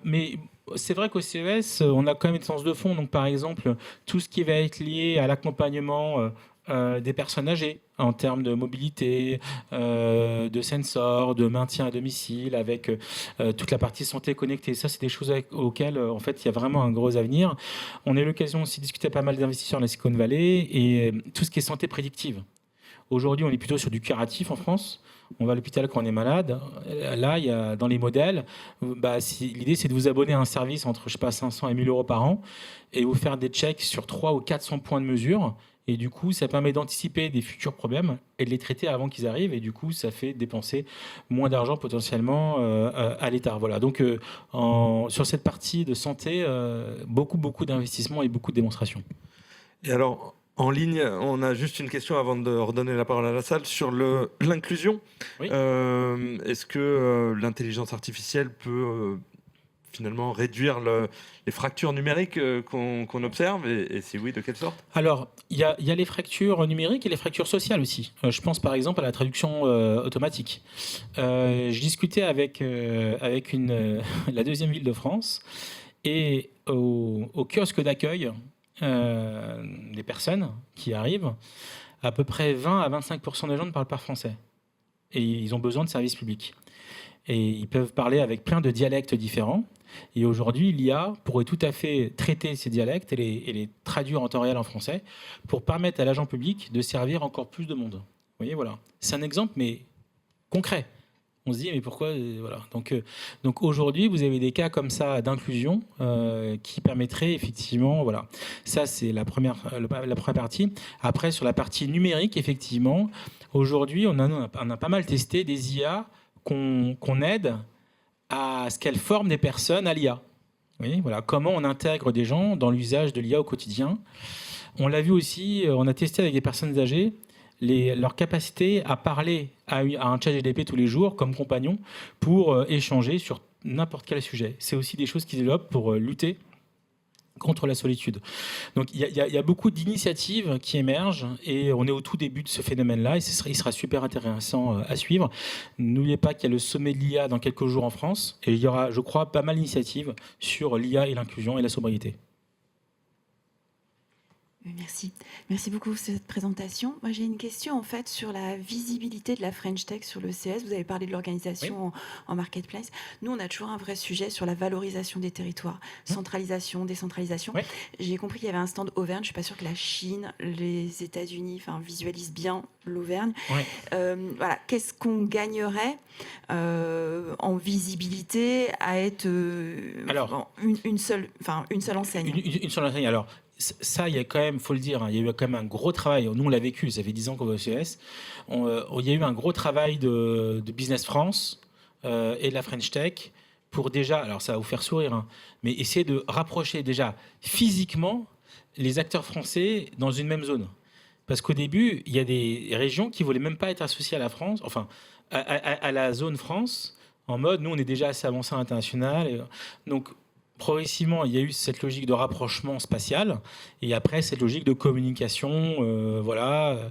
Mais c'est vrai qu'au CES, on a quand même une sens de fond. Donc, par exemple, tout ce qui va être lié à l'accompagnement des personnes âgées en termes de mobilité, de sensors, de maintien à domicile, avec toute la partie santé connectée. Ça, c'est des choses auxquelles, en fait, il y a vraiment un gros avenir. On a eu l'occasion aussi de discuter pas mal d'investisseurs dans la Silicon Valley et tout ce qui est santé prédictive. Aujourd'hui, on est plutôt sur du curatif en France. On va à l'hôpital quand on est malade. Là, il y a, dans les modèles, l'idée, c'est de vous abonner à un service entre, 500 et 1000 euros par an et vous faire des checks sur 300 ou 400 points de mesure. Et du coup, ça permet d'anticiper des futurs problèmes et de les traiter avant qu'ils arrivent. Et du coup, ça fait dépenser moins d'argent potentiellement à l'État. Voilà. Donc, sur cette partie de santé, beaucoup d'investissements et beaucoup de démonstrations. Et alors, en ligne, on a juste une question avant de redonner la parole à la salle sur l'inclusion. Oui. Est-ce que l'intelligence artificielle peut finalement réduire les fractures numériques qu'on observe et si oui, de quelle sorte? Alors, il y a les fractures numériques et les fractures sociales aussi. Je pense par exemple à la traduction automatique. Je discutais avec la deuxième ville de France et au kiosque d'accueil des personnes qui arrivent, à peu près 20 à 25% des gens ne parlent pas français. Et ils ont besoin de services publics. Et ils peuvent parler avec plein de dialectes différents. Et aujourd'hui, l'IA pourrait tout à fait traiter ces dialectes et les traduire en temps réel en français pour permettre à l'agent public de servir encore plus de monde. Vous voyez, voilà. C'est un exemple, mais concret. On se dit, mais pourquoi voilà. Donc aujourd'hui, vous avez des cas comme ça d'inclusion qui permettraient effectivement, voilà. Ça, c'est la première partie. Après, sur la partie numérique, effectivement, aujourd'hui, on a pas mal testé des IA qu'on aide à ce qu'elles forment des personnes à l'IA. Oui, voilà. Comment on intègre des gens dans l'usage de l'IA au quotidien. On l'a vu aussi, on a testé avec des personnes âgées leur capacité à parler à un chat GDP tous les jours comme compagnon pour échanger sur n'importe quel sujet. C'est aussi des choses qui développent pour lutter contre la solitude. Donc il y a beaucoup d'initiatives qui émergent et on est au tout début de ce phénomène-là et il sera super intéressant à suivre. N'oubliez pas qu'il y a le sommet de l'IA dans quelques jours en France et il y aura, je crois, pas mal d'initiatives sur l'IA et l'inclusion et la sobriété. Merci. Merci beaucoup pour cette présentation. Moi, j'ai une question en fait sur la visibilité de la French Tech sur le CES. Vous avez parlé de l'organisation en marketplace. Nous, on a toujours un vrai sujet sur la valorisation des territoires, centralisation, décentralisation. Oui. J'ai compris qu'il y avait un stand Auvergne. Je ne suis pas sûre que la Chine, les États-Unis visualisent bien l'Auvergne. Oui. Voilà. Qu'est-ce qu'on gagnerait en visibilité à être une seule enseigne? Une seule enseigne. Alors, ça, il y a quand même, faut le dire, il y a eu quand même un gros travail. Nous, on l'a vécu, ça fait 10 ans qu'on va au CES. Il y a eu un gros travail de Business France et de la French Tech pour déjà, alors ça va vous faire sourire, mais essayer de rapprocher déjà physiquement les acteurs français dans une même zone. Parce qu'au début, il y a des régions qui ne voulaient même pas être associées à la France, enfin, à la zone France, en mode, nous, on est déjà assez avancé à l'international. Donc, progressivement, il y a eu cette logique de rapprochement spatial et après cette logique de communication, voilà.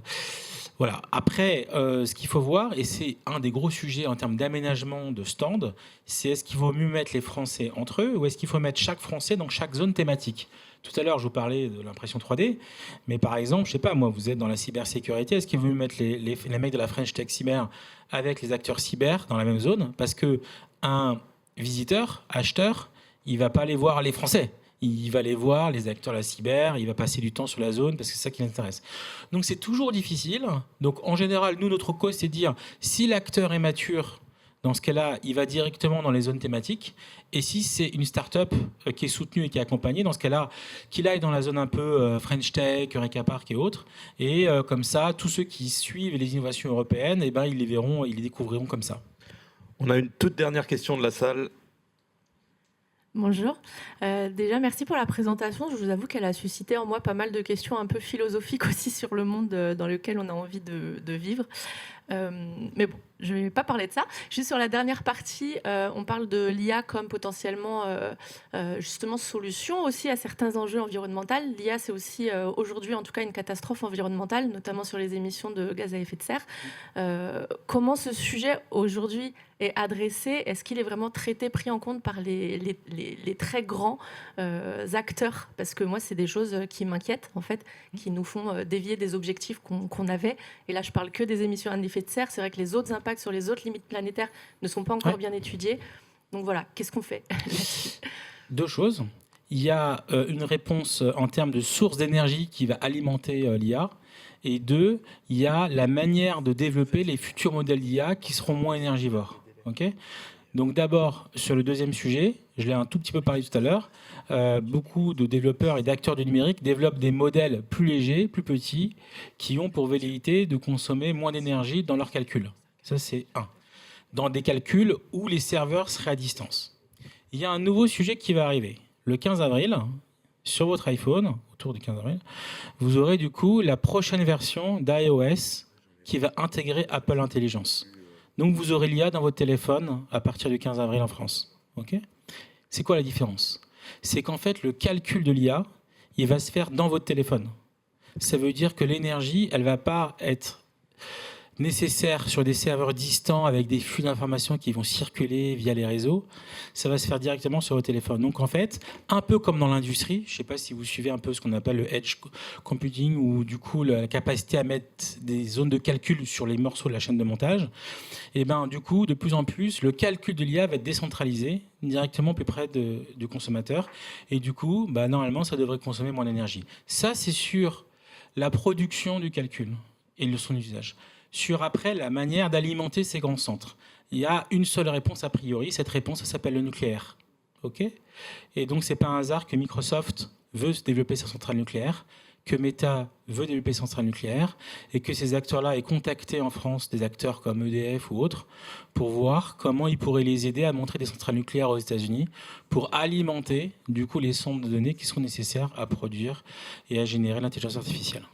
Après, ce qu'il faut voir, et c'est un des gros sujets en termes d'aménagement de stand, c'est est-ce qu'il vaut mieux mettre les Français entre eux ou est-ce qu'il faut mettre chaque Français dans chaque zone thématique? Tout à l'heure, je vous parlais de l'impression 3D, mais par exemple, je sais pas, moi, vous êtes dans la cybersécurité, est-ce qu'il vaut mieux mettre les mecs de la French Tech Cyber avec les acteurs cyber dans la même zone? Parce que un visiteur, acheteur, il ne va pas aller voir les Français. Il va aller voir les acteurs de la cyber, il va passer du temps sur la zone parce que c'est ça qui l'intéresse. Donc c'est toujours difficile. Donc en général, nous, notre cause, c'est de dire si l'acteur est mature, dans ce cas-là, il va directement dans les zones thématiques. Et si c'est une start-up qui est soutenue et qui est accompagnée, dans ce cas-là, qu'il aille dans la zone un peu French Tech, Eureka Park et autres. Et comme ça, tous ceux qui suivent les innovations européennes, eh ben, ils les verront, ils les découvriront comme ça. On a une toute dernière question de la salle. Bonjour. Déjà, merci pour la présentation. Je vous avoue qu'elle a suscité en moi pas mal de questions un peu philosophiques aussi sur le monde dans lequel on a envie de vivre. Mais bon, je ne vais pas parler de ça. Juste sur la dernière partie, on parle de l'IA comme potentiellement justement solution aussi à certains enjeux environnementaux. L'IA, c'est aussi aujourd'hui en tout cas une catastrophe environnementale, notamment sur les émissions de gaz à effet de serre. Comment ce sujet aujourd'hui est adressé? Est-ce qu'il est vraiment traité, pris en compte par les très grands acteurs? Parce que moi, c'est des choses qui m'inquiètent, en fait, qui nous font dévier des objectifs qu'on avait. Et là, je parle que des émissions à effet de serre. C'est vrai que les autres impacts sur les autres limites planétaires ne sont pas encore bien étudiés. Donc voilà, qu'est-ce qu'on fait là-dessus? Deux choses. Il y a une réponse en termes de source d'énergie qui va alimenter l'IA. Et deux, il y a la manière de développer les futurs modèles d'IA qui seront moins énergivores. Okay. Donc d'abord, sur le deuxième sujet, je l'ai un tout petit peu parlé tout à l'heure, beaucoup de développeurs et d'acteurs du numérique développent des modèles plus légers, plus petits, qui ont pour velléité de consommer moins d'énergie dans leurs calculs. Ça, c'est un. Dans des calculs où les serveurs seraient à distance. Il y a un nouveau sujet qui va arriver. Le 15 avril, sur votre iPhone, autour du 15 avril, vous aurez du coup la prochaine version d'iOS qui va intégrer Apple Intelligence. Donc vous aurez l'IA dans votre téléphone à partir du 15 avril en France. Okay. C'est quoi la différence? C'est qu'en fait, le calcul de l'IA, il va se faire dans votre téléphone. Ça veut dire que l'énergie, elle ne va pas être nécessaire sur des serveurs distants avec des flux d'informations qui vont circuler via les réseaux. Ça va se faire directement sur votre téléphone. Donc en fait, un peu comme dans l'industrie, je ne sais pas si vous suivez un peu ce qu'on appelle le edge computing, ou du coup la capacité à mettre des zones de calcul sur les morceaux de la chaîne de montage, et ben du coup, de plus en plus, le calcul de l'IA va être décentralisé directement plus près du consommateur. Et du coup, normalement, ça devrait consommer moins d'énergie. Ça, c'est sur la production du calcul et son usage. Sur après la manière d'alimenter ces grands centres. Il y a une seule réponse a priori. Cette réponse, ça s'appelle le nucléaire. Okay. Et donc, ce n'est pas un hasard que Microsoft veut se développer sa centrale nucléaire, que Meta veut développer sa centrale nucléaire, et que ces acteurs-là aient contacté en France des acteurs comme EDF ou autres pour voir comment ils pourraient les aider à montrer des centrales nucléaires aux États-Unis pour alimenter du coup les sondes de données qui seront nécessaires à produire et à générer l'intelligence artificielle.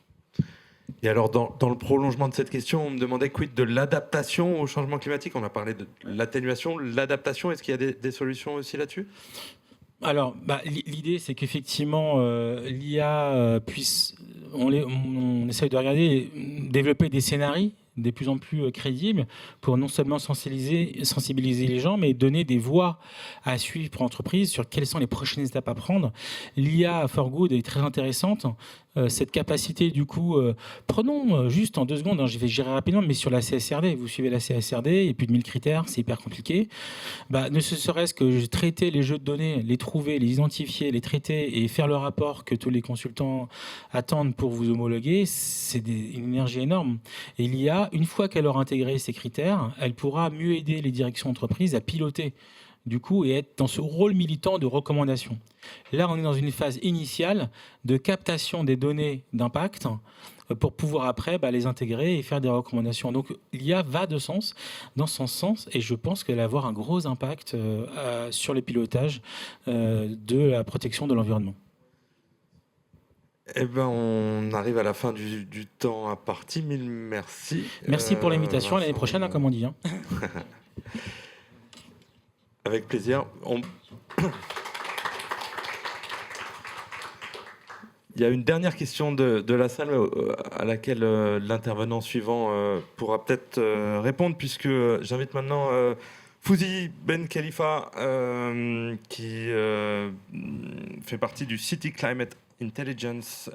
Et alors, dans le prolongement de cette question, on me demandait quid de l'adaptation au changement climatique. On a parlé de l'atténuation, l'adaptation. Est-ce qu'il y a des solutions aussi là-dessus? Alors, l'idée, c'est qu'effectivement, l'IA puisse... On essaye de regarder, développer des scénarios de plus en plus crédibles pour non seulement sensibiliser les gens, mais donner des voies à suivre pour l'entreprise sur quelles sont les prochaines étapes à prendre. L'IA for Good est très intéressante. Cette capacité, du coup, prenons juste en 2 secondes, je vais gérer rapidement, mais sur la CSRD, vous suivez la CSRD, il y a plus de 1000 critères, c'est hyper compliqué. Ne serait-ce que traiter les jeux de données, les trouver, les identifier, les traiter et faire le rapport que tous les consultants attendent pour vous homologuer, c'est une énergie énorme. Et l'IA, une fois qu'elle aura intégré ces critères, elle pourra mieux aider les directions d'entreprise à piloter du coup, et être dans ce rôle militant de recommandation. Là, on est dans une phase initiale de captation des données d'impact pour pouvoir après les intégrer et faire des recommandations. Donc, l'IA va dans son sens, et je pense qu'elle va avoir un gros impact sur le pilotage de la protection de l'environnement. Eh ben, on arrive à la fin du temps imparti. Mille merci. Merci pour l'invitation. À l'année prochaine, comme on dit. Avec plaisir. Il y a une dernière question de la salle à laquelle l'intervenant suivant pourra peut-être répondre, puisque j'invite maintenant Fouzi Ben Khalifa, qui fait partie du City Climate Intelligence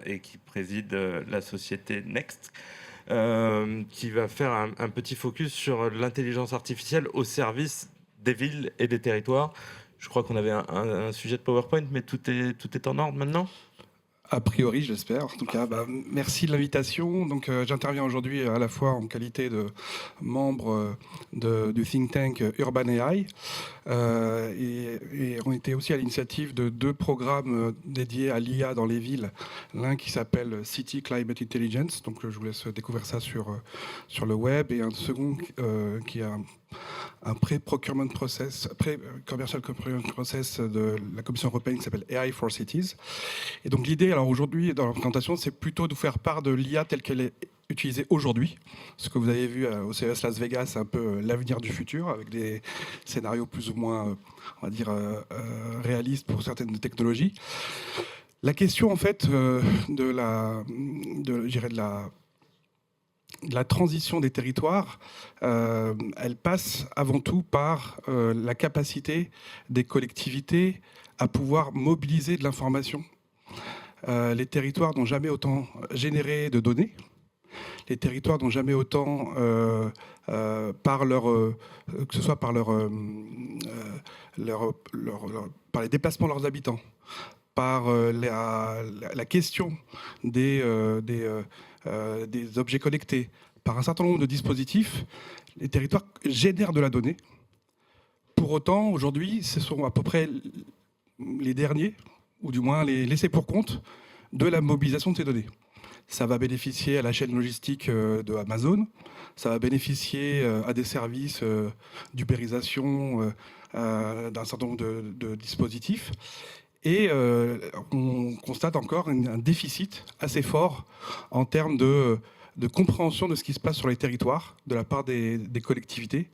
et qui préside la société Next, qui va faire un petit focus sur l'intelligence artificielle au service des villes et des territoires. Je crois qu'on avait un sujet de PowerPoint, mais tout est en ordre maintenant. A priori, j'espère. En tout cas, merci de l'invitation. Donc, j'interviens aujourd'hui à la fois en qualité de membre du think tank Urban AI et on était aussi à l'initiative de 2 programmes dédiés à l'IA dans les villes. L'un qui s'appelle City Climate Intelligence, donc je vous laisse découvrir ça sur le web, et un second qui a un pré-procurement process, pré-commercial procurement process de la Commission européenne qui s'appelle AI for Cities. Et donc l'idée, alors aujourd'hui, dans la présentation, c'est plutôt de vous faire part de l'IA telle qu'elle est utilisée aujourd'hui. Ce que vous avez vu au CES Las Vegas, c'est un peu l'avenir du futur, avec des scénarios plus ou moins, on va dire, réalistes pour certaines technologies. La question, en fait, de la transition des territoires, elle passe avant tout par la capacité des collectivités à pouvoir mobiliser de l'information. Les territoires n'ont jamais autant généré de données. Les territoires n'ont jamais autant, par que ce soit par par les déplacements de leurs habitants, par la question des objets connectés, par un certain nombre de dispositifs, les territoires génèrent de la donnée. Pour autant, aujourd'hui, ce sont à peu près les derniers, ou du moins les laissés pour compte, de la mobilisation de ces données. Ça va bénéficier à la chaîne logistique de Amazon, ça va bénéficier à des services d'ubérisation d'un certain nombre de dispositifs. Et on constate encore un déficit assez fort en termes de compréhension de ce qui se passe sur les territoires de la part des collectivités,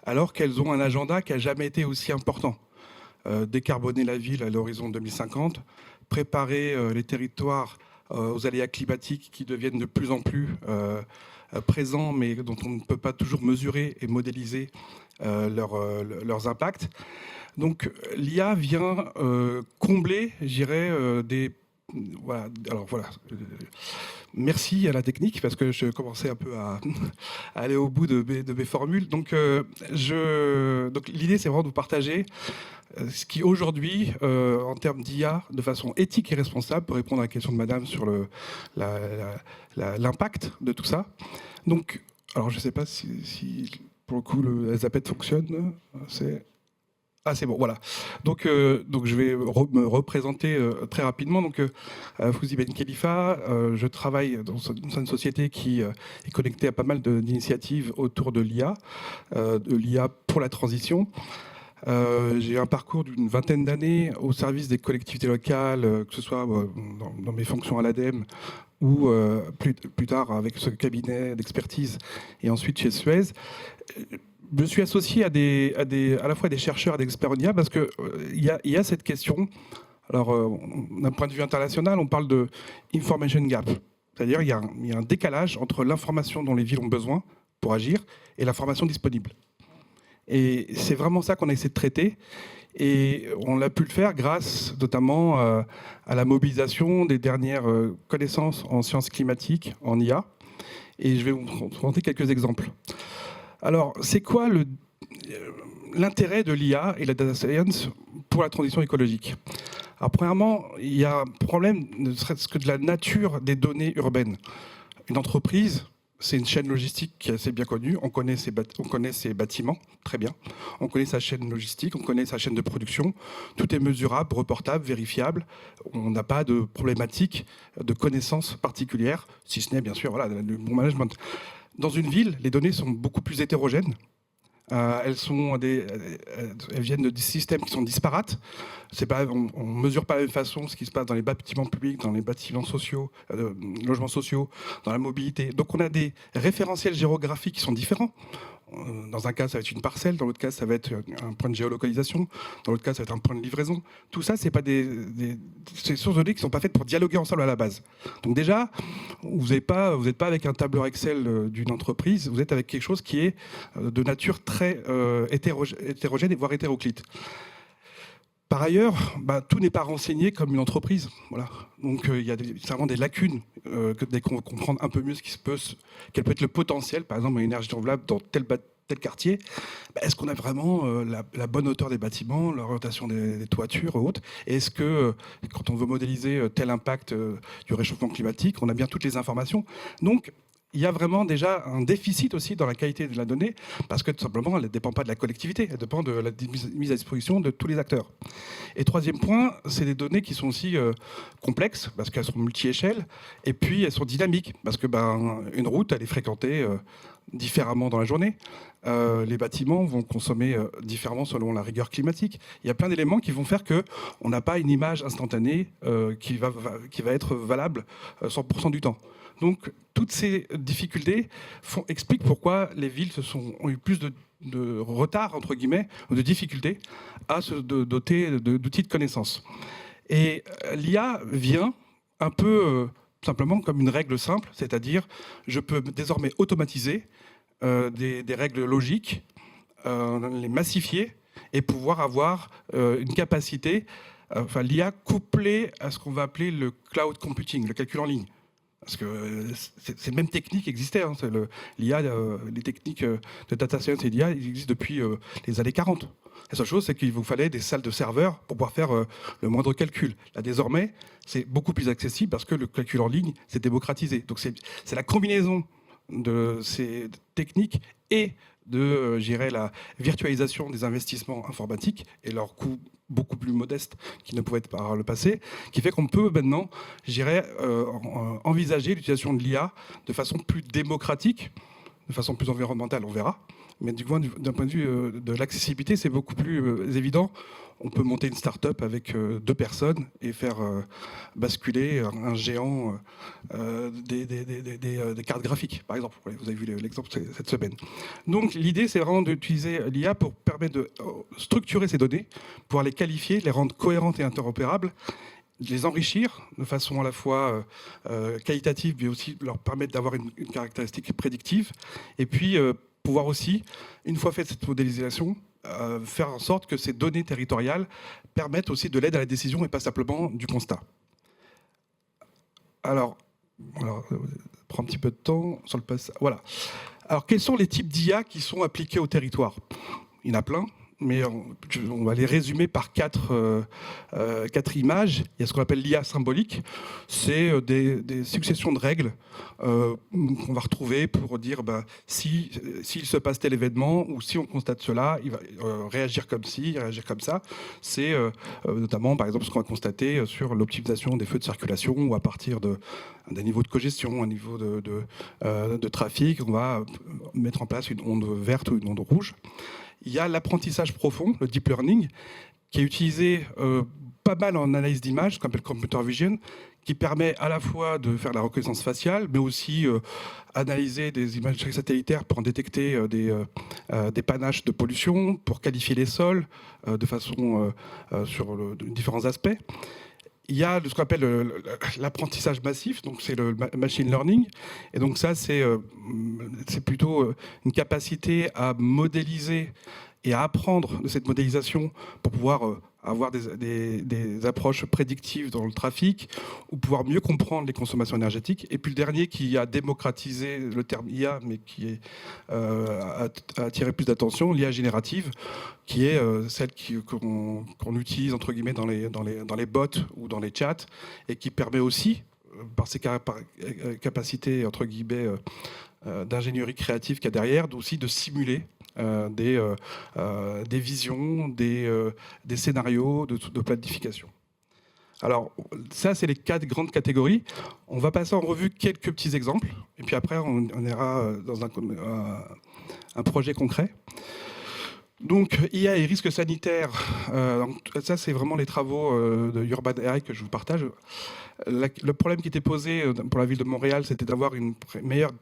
alors qu'elles ont un agenda qui n'a jamais été aussi important. Décarboner la ville à l'horizon 2050, préparer les territoires aux aléas climatiques qui deviennent de plus en plus présents, mais dont on ne peut pas toujours mesurer et modéliser leurs impacts. Donc l'IA vient combler, je dirais, des... Voilà, alors voilà. Merci à la technique, parce que je commençais un peu à aller au bout de mes formules. Donc l'idée, c'est vraiment de vous partager ce qui aujourd'hui, en termes d'IA, de façon éthique et responsable, pour répondre à la question de madame sur l'impact de tout ça. Donc, alors je ne sais pas si pour le coup le Zapet fonctionne. C'est bon, voilà. Donc je vais me représenter très rapidement. Donc, Fouzi Ben Khalifa, je travaille dans une société qui est connectée à pas mal d'initiatives autour de l'IA pour la transition. J'ai un parcours d'une vingtaine d'années au service des collectivités locales, que ce soit dans mes fonctions à l'ADEME ou plus tard avec ce cabinet d'expertise et ensuite chez Suez. Je suis associé à la fois des chercheurs et des experts en IA parce qu'il y a cette question. Alors, d'un point de vue international, on parle de information gap. C'est-à-dire qu'il y a un décalage entre l'information dont les villes ont besoin pour agir et l'information disponible. Et c'est vraiment ça qu'on a essayé de traiter. Et on a pu le faire grâce notamment à la mobilisation des dernières connaissances en sciences climatiques, en IA. Et je vais vous présenter quelques exemples. Alors, c'est quoi l'intérêt de l'IA et la data science pour la transition écologique? Alors, premièrement, il y a un problème, ne serait-ce que de la nature des données urbaines. Une entreprise, c'est une chaîne logistique qui est assez bien connue. On connaît ses bâtiments, très bien. On connaît sa chaîne logistique, on connaît sa chaîne de production. Tout est mesurable, reportable, vérifiable. On n'a pas de problématique de connaissances particulières, si ce n'est, bien sûr, voilà, le bon management. Dans une ville, les données sont beaucoup plus hétérogènes. Elles viennent de systèmes qui sont disparates. On ne mesure pas de la même façon ce qui se passe dans les bâtiments publics, dans les bâtiments sociaux, logements sociaux, dans la mobilité. Donc on a des référentiels géographiques qui sont différents. Dans un cas, ça va être une parcelle, dans l'autre cas, ça va être un point de géolocalisation, dans l'autre cas, ça va être un point de livraison. Tout ça, c'est pas des sources de données qui ne sont pas faites pour dialoguer ensemble à la base. Donc déjà, vous n'êtes pas avec un tableur Excel d'une entreprise, vous êtes avec quelque chose qui est de nature très hétérogène, voire hétéroclite. Par ailleurs, tout n'est pas renseigné comme une entreprise. Voilà. Donc il y a vraiment des lacunes dès qu'on comprend un peu mieux quel peut être le potentiel, par exemple, une énergie renouvelable dans tel tel quartier, est-ce qu'on a vraiment la bonne hauteur des bâtiments, l'orientation des toitures et autres? Et est-ce que, quand on veut modéliser tel impact du réchauffement climatique, on a bien toutes les informations? Donc, il y a vraiment déjà un déficit aussi dans la qualité de la donnée, parce que tout simplement, elle ne dépend pas de la collectivité, elle dépend de la mise à disposition de tous les acteurs. Et troisième point, c'est des données qui sont aussi complexes, parce qu'elles sont multi-échelles, et puis elles sont dynamiques, parce que une route, elle est fréquentée différemment dans la journée. Les bâtiments vont consommer différemment selon la rigueur climatique. Il y a plein d'éléments qui vont faire qu'on n'a pas une image instantanée qui va être valable 100% du temps. Donc, toutes ces difficultés expliquent pourquoi les villes ont eu plus de retard, entre guillemets, ou de difficultés à se doter d'outils de connaissance. Et l'IA vient un peu simplement comme une règle simple, c'est-à-dire je peux désormais automatiser des règles logiques, les massifier et pouvoir avoir une capacité, l'IA couplée à ce qu'on va appeler le cloud computing, le calcul en ligne. Parce que ces mêmes techniques existaient. L'IA, les techniques de data science et d'IA, ils existent depuis les années 40. La seule chose, c'est qu'il vous fallait des salles de serveurs pour pouvoir faire le moindre calcul. Là, désormais, c'est beaucoup plus accessible parce que le calcul en ligne s'est démocratisé. Donc, c'est la combinaison de ces techniques et de, la virtualisation des investissements informatiques et leur coût beaucoup plus modeste qu'ils ne pouvaient être par le passé, qui fait qu'on peut maintenant, envisager l'utilisation de l'IA de façon plus démocratique, de façon plus environnementale, on verra. Mais d'un point de vue de l'accessibilité, c'est beaucoup plus évident. On peut monter une start-up avec 2 personnes et faire basculer un géant des cartes graphiques, par exemple. Vous avez vu l'exemple cette semaine. Donc l'idée, c'est vraiment d'utiliser l'IA pour permettre de structurer ces données, pouvoir les qualifier, les rendre cohérentes et interopérables, les enrichir de façon à la fois qualitative, mais aussi leur permettre d'avoir une caractéristique prédictive, et puis pouvoir aussi, une fois faite cette modélisation, faire en sorte que ces données territoriales permettent aussi de l'aide à la décision et pas simplement du constat. Alors prend un petit peu de temps sur le passage. Voilà. Alors, quels sont les types d'IA qui sont appliqués au territoire? Il y en a plein, mais on va les résumer par 4 images. Il y a ce qu'on appelle l'IA symbolique. C'est des successions de règles qu'on va retrouver pour dire s'il se passe tel événement ou si on constate cela, il va réagir comme ci, réagir comme ça. C'est notamment, par exemple, ce qu'on va constater sur l'optimisation des feux de circulation ou à partir d'un niveau de congestion, un niveau de trafic, on va mettre en place une onde verte ou une onde rouge. Il y a l'apprentissage profond, le deep learning, qui est utilisé pas mal en analyse d'images, ce qu'on appelle computer vision, qui permet à la fois de faire la reconnaissance faciale, mais aussi analyser des images satellitaires pour en détecter des panaches de pollution, pour qualifier les sols de façon sur différents aspects. Il y a ce qu'on appelle l'apprentissage massif, donc c'est le machine learning. Et donc ça, c'est plutôt une capacité à modéliser et à apprendre de cette modélisation pour pouvoir avoir des approches prédictives dans le trafic ou pouvoir mieux comprendre les consommations énergétiques. Et puis le dernier qui a démocratisé le terme IA, mais qui a attiré plus d'attention, l'IA générative, qui est celle qu'on utilise entre guillemets dans les bots ou dans les chats et qui permet aussi, par ses capacités entre guillemets d'ingénierie créative qu'il y a derrière, aussi de simuler des visions, des scénarios de planification. Alors, ça, c'est les 4 grandes catégories. On va passer en revue quelques petits exemples, et puis après, on ira dans un projet concret. Donc, IA et risques sanitaires, ça, c'est vraiment les travaux de Urban AI que je vous partage. Le problème qui était posé pour la ville de Montréal, c'était d'avoir une meilleure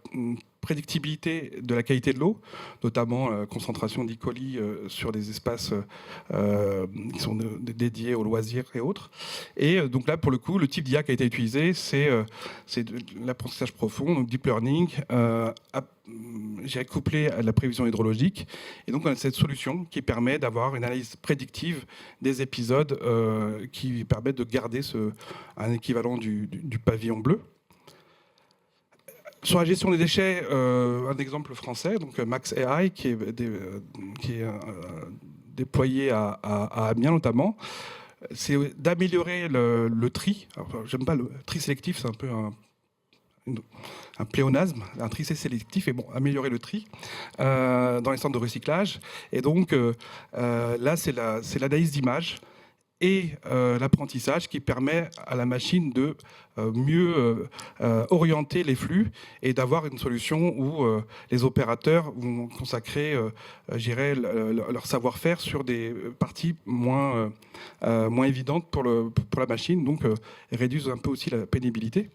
prédictibilité de la qualité de l'eau, notamment la concentration d'E. coli sur des espaces qui sont dédiés aux loisirs et autres. Et donc là, pour le coup, le type d'IA qui a été utilisé, c'est l'apprentissage profond, donc deep learning, couplé à la prévision hydrologique. Et donc, on a cette solution qui permet d'avoir une analyse prédictive des épisodes qui permettent de garder un équivalent du pavillon bleu. Sur la gestion des déchets, un exemple français, donc Max AI, qui est déployé à Amiens notamment, c'est d'améliorer le tri. J'aime pas le tri sélectif, c'est un peu un pléonasme, un tri sélectif, et bon, améliorer le tri dans les centres de recyclage. Et donc là, c'est l'analyse d'images et l'apprentissage qui permet à la machine de mieux orienter les flux et d'avoir une solution où les opérateurs vont consacrer leur savoir-faire sur des parties moins évidentes pour la machine, donc réduisent un peu aussi la pénibilité.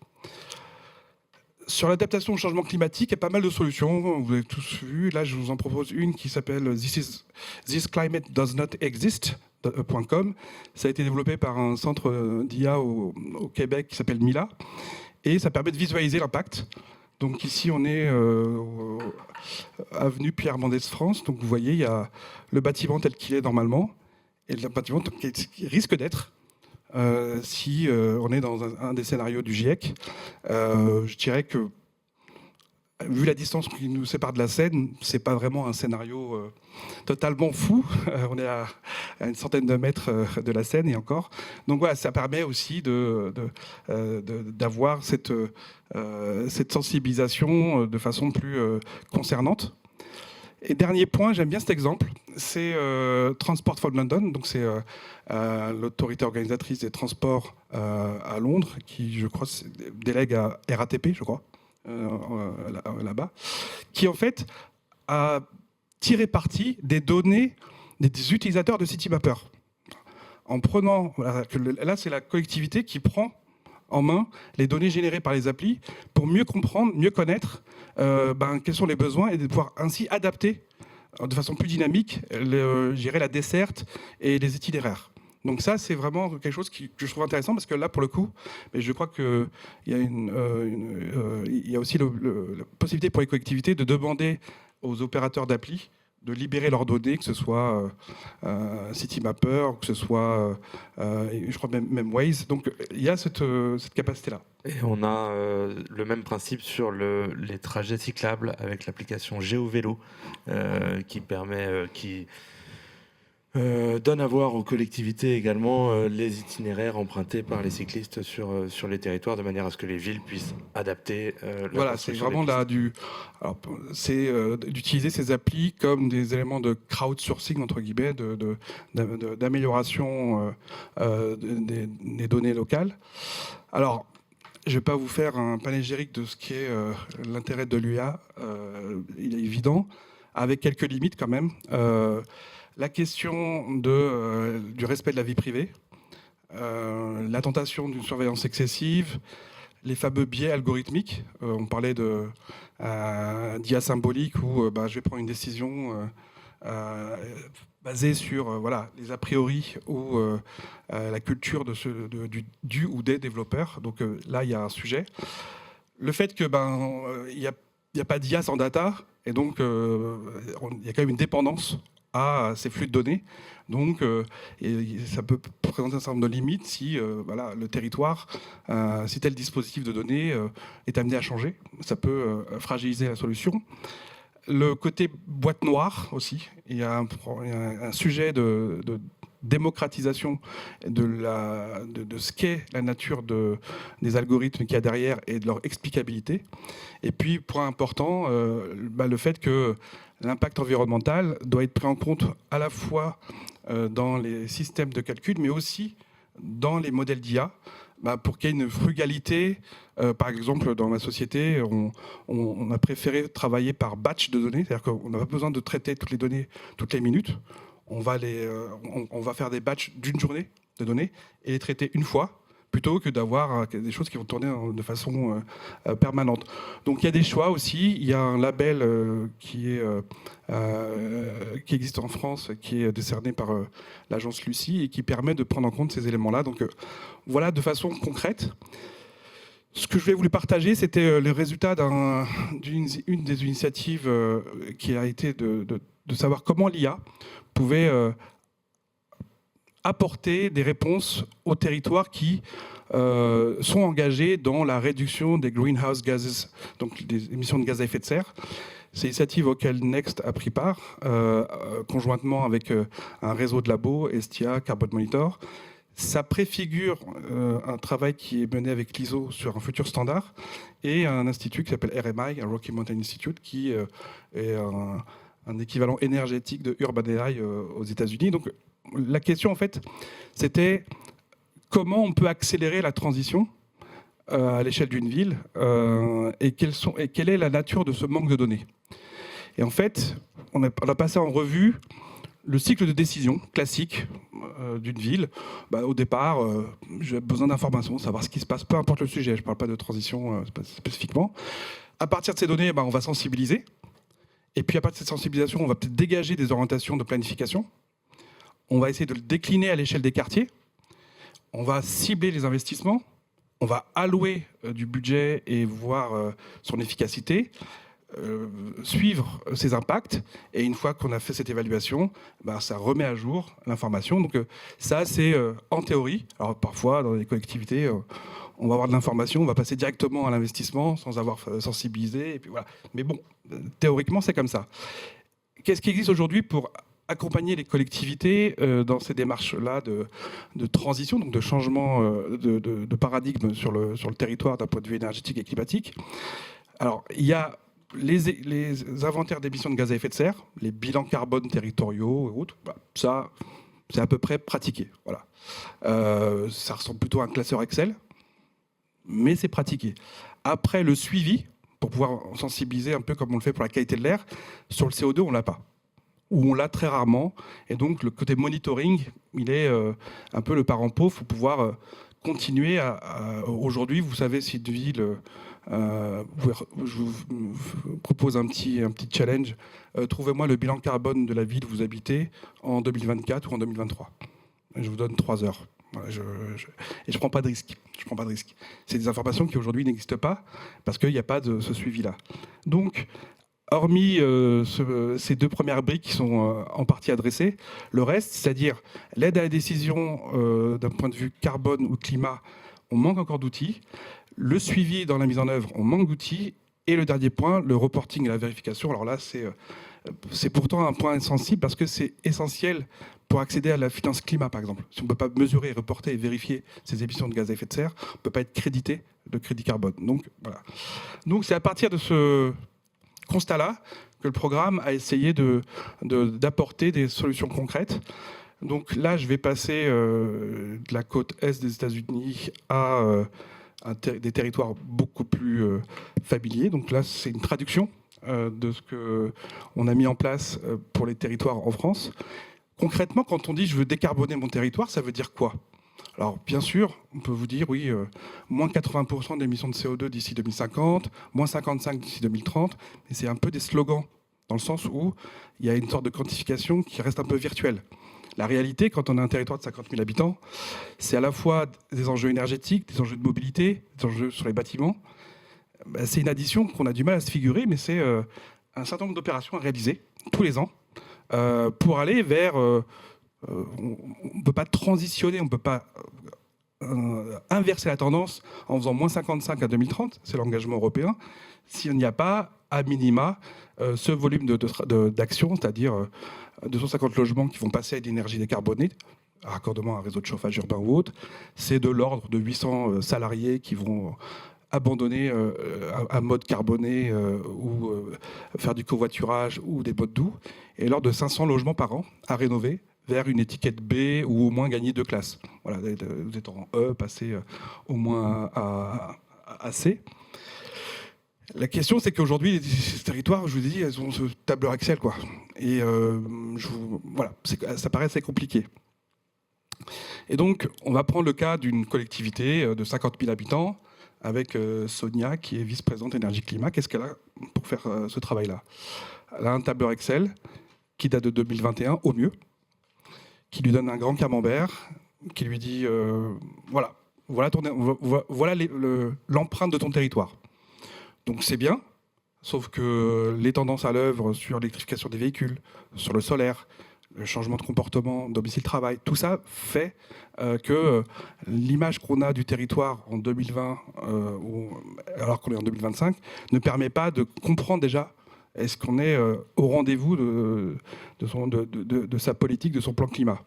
Sur l'adaptation au changement climatique, il y a pas mal de solutions, vous avez tous vu. Là, je vous en propose une qui s'appelle This Climate Does Not Exist.com. Ça a été développé par un centre d'IA au Québec qui s'appelle Mila. Et ça permet de visualiser l'impact. Donc ici, on est avenue Pierre Mendès France. Donc vous voyez, il y a le bâtiment tel qu'il est normalement et le bâtiment qui risque d'être. Si on est dans un des scénarios du GIEC, je dirais que, vu la distance qui nous sépare de la Seine, c'est pas vraiment un scénario totalement fou. On est à une centaine de mètres de la Seine et encore. Donc voilà, ça permet aussi d'avoir cette sensibilisation de façon plus concernante. Et dernier point, j'aime bien cet exemple, c'est Transport for London, donc c'est l'autorité organisatrice des transports à Londres, qui, je crois, délègue à RATP, je crois, là-bas, qui en fait a tiré parti des données des utilisateurs de Citymapper. En prenant, là c'est la collectivité qui prend en main les données générées par les applis pour mieux comprendre, mieux connaître quels sont les besoins et de pouvoir ainsi adapter de façon plus dynamique la desserte et les itinéraires. Donc ça, c'est vraiment quelque chose que je trouve intéressant parce que là, pour le coup, je crois qu'il y a aussi la possibilité pour les collectivités de demander aux opérateurs d'appli de libérer leurs données, que ce soit Citymapper, que ce soit, je crois, même Waze. Donc, il y a cette capacité-là. Et on a le même principe sur les trajets cyclables avec l'application GeoVélo qui permet... donne à voir aux collectivités également les itinéraires empruntés par les cyclistes sur les territoires de manière à ce que les villes puissent adapter. Voilà, c'est vraiment d'utiliser ces applis comme des éléments de crowdsourcing entre guillemets, d'amélioration des données locales. Alors, je ne vais pas vous faire un panégyrique de ce qui est l'intérêt de l'UA, il est évident, avec quelques limites quand même. La question du respect de la vie privée, la tentation d'une surveillance excessive, les fameux biais algorithmiques. On parlait d'IA symbolique où je vais prendre une décision basée sur les a priori ou la culture du ou des développeurs. Donc là, il y a un sujet. Le fait que il n'y a pas d'IA sans data, et donc il y a quand même une dépendance à ces flux de données. Donc, ça peut présenter un certain nombre de limites si le territoire, si tel dispositif de données est amené à changer. Ça peut fragiliser la solution. Le côté boîte noire aussi. Il y a un sujet de démocratisation de ce qu'est la nature des algorithmes qu'il y a derrière et de leur explicabilité. Et puis, point important, le fait que l'impact environnemental doit être pris en compte à la fois dans les systèmes de calcul, mais aussi dans les modèles d'IA, pour qu'il y ait une frugalité. Par exemple, dans ma société, on a préféré travailler par batch de données, c'est-à-dire qu'on n'a pas besoin de traiter toutes les données toutes les minutes. On va faire des batchs d'une journée de données et les traiter une fois, plutôt que d'avoir des choses qui vont tourner de façon permanente. Donc il y a des choix aussi. Il y a un label qui existe en France, qui est décerné par l'agence Lucie et qui permet de prendre en compte ces éléments-là. Donc voilà, de façon concrète. Ce que je voulais vous partager, c'était le résultat d'une des initiatives qui a été de savoir comment l'IA pouvait apporter des réponses aux territoires qui sont engagés dans la réduction des greenhouse gases, donc des émissions de gaz à effet de serre. C'est une initiative auquel Next a pris part, conjointement avec un réseau de labos, Estia, Carbon Monitor. Ça préfigure un travail qui est mené avec l'ISO sur un futur standard et un institut qui s'appelle RMI, un Rocky Mountain Institute, qui est un équivalent énergétique de Urban AI aux États-Unis. Donc la question, en fait, c'était comment on peut accélérer la transition à l'échelle d'une ville et quelle est la nature de ce manque de données. Et en fait, on a passé en revue le cycle de décision classique d'une ville. Au départ, j'ai besoin d'informations, savoir ce qui se passe, peu importe le sujet, je ne parle pas de transition spécifiquement. À partir de ces données, on va sensibiliser. Et puis à partir de cette sensibilisation, on va peut-être dégager des orientations de planification. On va essayer de le décliner à l'échelle des quartiers. On va cibler les investissements. On va allouer du budget et voir son efficacité. Suivre ses impacts, et une fois qu'on a fait cette évaluation, ça remet à jour l'information. Donc ça, c'est en théorie. Alors parfois, dans les collectivités, on va avoir de l'information, on va passer directement à l'investissement sans avoir sensibilisé, et puis voilà. Mais bon, théoriquement, c'est comme ça. Qu'est-ce qui existe aujourd'hui pour accompagner les collectivités dans ces démarches-là de transition, donc de changement de paradigme sur le territoire d'un point de vue énergétique et climatique? Alors, il y a les inventaires d'émissions de gaz à effet de serre, les bilans carbone territoriaux et autres, ça, c'est à peu près pratiqué. Voilà. Ça ressemble plutôt à un classeur Excel, mais c'est pratiqué. Après, le suivi, pour pouvoir sensibiliser un peu comme on le fait pour la qualité de l'air, sur le CO2, on ne l'a pas. Ou on l'a très rarement. Et donc, le côté monitoring, il est un peu le parent pauvre. Il faut pouvoir continuer aujourd'hui, vous savez, si une ville... je vous propose un petit challenge. Trouvez-moi le bilan carbone de la ville où vous habitez en 2024 ou en 2023. Je vous donne 3 heures. Et je ne prends pas de risque. C'est des informations qui aujourd'hui n'existent pas parce qu'il n'y a pas de ce suivi-là. Donc, hormis ces 2 premières briques qui sont en partie adressées, le reste, c'est-à-dire l'aide à la décision d'un point de vue carbone ou climat, on manque encore d'outils. Le suivi dans la mise en œuvre, on manque d'outils. Et le dernier point, le reporting et la vérification. Alors là, c'est pourtant un point sensible parce que c'est essentiel pour accéder à la finance climat, par exemple. Si on ne peut pas mesurer, reporter et vérifier ces émissions de gaz à effet de serre, on ne peut pas être crédité de crédit carbone. Donc, voilà. Donc c'est à partir de ce constat-là que le programme a essayé d'apporter des solutions concrètes. Donc là, je vais passer de la côte est des États-Unis à... des territoires beaucoup plus familiers. Donc là, c'est une traduction de ce qu'on a mis en place pour les territoires en France. Concrètement, quand on dit « je veux décarboner mon territoire », ça veut dire quoi? Alors, bien sûr, on peut vous dire, oui, moins 80% d'émissions de CO2 d'ici 2050, moins 55% d'ici 2030, mais c'est un peu des slogans, dans le sens où il y a une sorte de quantification qui reste un peu virtuelle. La réalité, quand on a un territoire de 50 000 habitants, c'est à la fois des enjeux énergétiques, des enjeux de mobilité, des enjeux sur les bâtiments. C'est une addition qu'on a du mal à se figurer, mais c'est un certain nombre d'opérations à réaliser tous les ans pour aller vers... on ne peut pas transitionner, on ne peut pas inverser la tendance en faisant moins 55 à 2030, c'est l'engagement européen, s'il n'y a pas, à minima, ce volume d'action, c'est-à-dire 250 logements qui vont passer à l'énergie décarbonée, raccordement à un réseau de chauffage urbain ou autre. C'est de l'ordre de 800 salariés qui vont abandonner un mode carboné ou faire du covoiturage ou des modes doux, et l'ordre de 500 logements par an à rénover vers une étiquette B ou au moins gagner 2 classes. Voilà, vous êtes en E, passer au moins à C. La question, c'est qu'aujourd'hui, ces territoires, je vous ai dit, elles ont ce tableur Excel, quoi. Et voilà, ça paraît assez compliqué. Et donc, on va prendre le cas d'une collectivité de 50 000 habitants avec Sonia, qui est vice-présidente énergie-climat. Qu'est-ce qu'elle a pour faire ce travail-là? Elle a un tableur Excel qui date de 2021, au mieux, qui lui donne un grand camembert, qui lui dit voilà l'empreinte de ton territoire. Donc c'est bien, sauf que les tendances à l'œuvre sur l'électrification des véhicules, sur le solaire, le changement de comportement, domicile-travail, tout ça fait que l'image qu'on a du territoire en 2020, alors qu'on est en 2025, ne permet pas de comprendre déjà est-ce qu'on est au rendez-vous de sa politique, de son plan climat.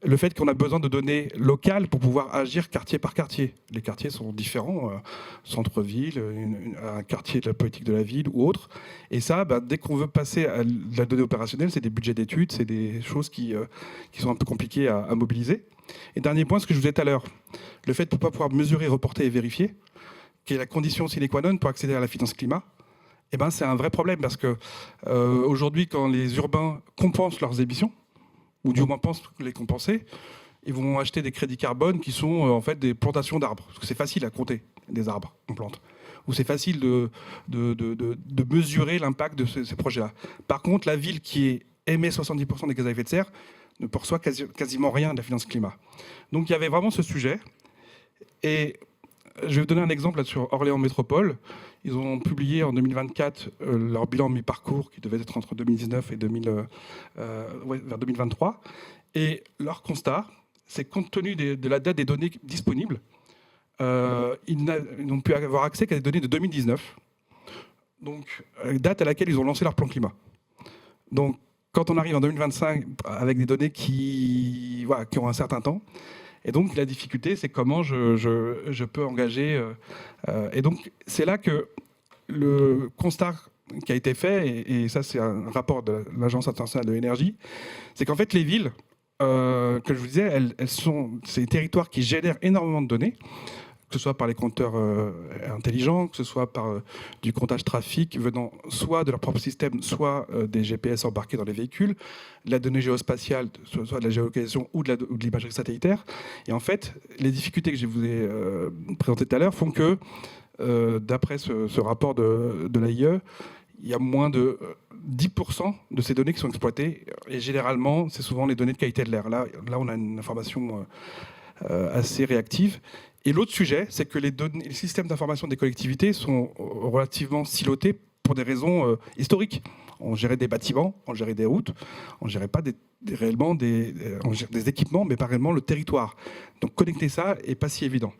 Le fait qu'on a besoin de données locales pour pouvoir agir quartier par quartier. Les quartiers sont différents, centre-ville, un quartier de la politique de la ville ou autre. Et ça, dès qu'on veut passer à la donnée opérationnelle, c'est des budgets d'études, c'est des choses qui sont un peu compliquées à mobiliser. Et dernier point, ce que je vous disais tout à l'heure, le fait de ne pas pouvoir mesurer, reporter et vérifier, qui est la condition sine qua non pour accéder à la finance climat, c'est un vrai problème parce que aujourd'hui, quand les urbains compensent leurs émissions, ou du moins pensent les compenser, ils vont acheter des crédits carbone qui sont en fait des plantations d'arbres. Parce que c'est facile à compter des arbres qu'on plante. Ou c'est facile de mesurer l'impact de ces projets-là. Par contre, la ville qui émet 70% des gaz à effet de serre ne perçoit quasiment rien de la finance climat. Donc il y avait vraiment ce sujet. Et je vais vous donner un exemple là sur Orléans Métropole. Ils ont publié en 2024 leur bilan mi-parcours qui devait être entre 2019 et vers 2023. Et leur constat, c'est compte tenu de la date des données disponibles, ils n'ont pu avoir accès qu'à des données de 2019, donc date à laquelle ils ont lancé leur plan climat. Donc quand on arrive en 2025 avec des données qui ont un certain temps, et donc la difficulté, c'est comment je peux engager. Et donc c'est là que le constat qui a été fait, et ça c'est un rapport de l'Agence internationale de l'énergie, c'est qu'en fait les villes, que je vous disais, elles sont ces territoires qui génèrent énormément de données, que ce soit par les compteurs intelligents, que ce soit par du comptage trafic venant soit de leur propre système, soit des GPS embarqués dans les véhicules, de la donnée géospatiale, soit de la géolocalisation ou de l'imagerie satellitaire. Et en fait, les difficultés que je vous ai présentées tout à l'heure font que, d'après ce rapport de l'AIE, il y a moins de 10% de ces données qui sont exploitées. Et généralement, c'est souvent les données de qualité de l'air. Là, on a une information assez réactive. Et l'autre sujet, c'est que les systèmes d'information des collectivités sont relativement silotés pour des raisons historiques. On gérait des bâtiments, on gérait des routes, on ne gérait pas réellement des équipements, mais pas réellement le territoire. Donc connecter ça n'est pas si évident.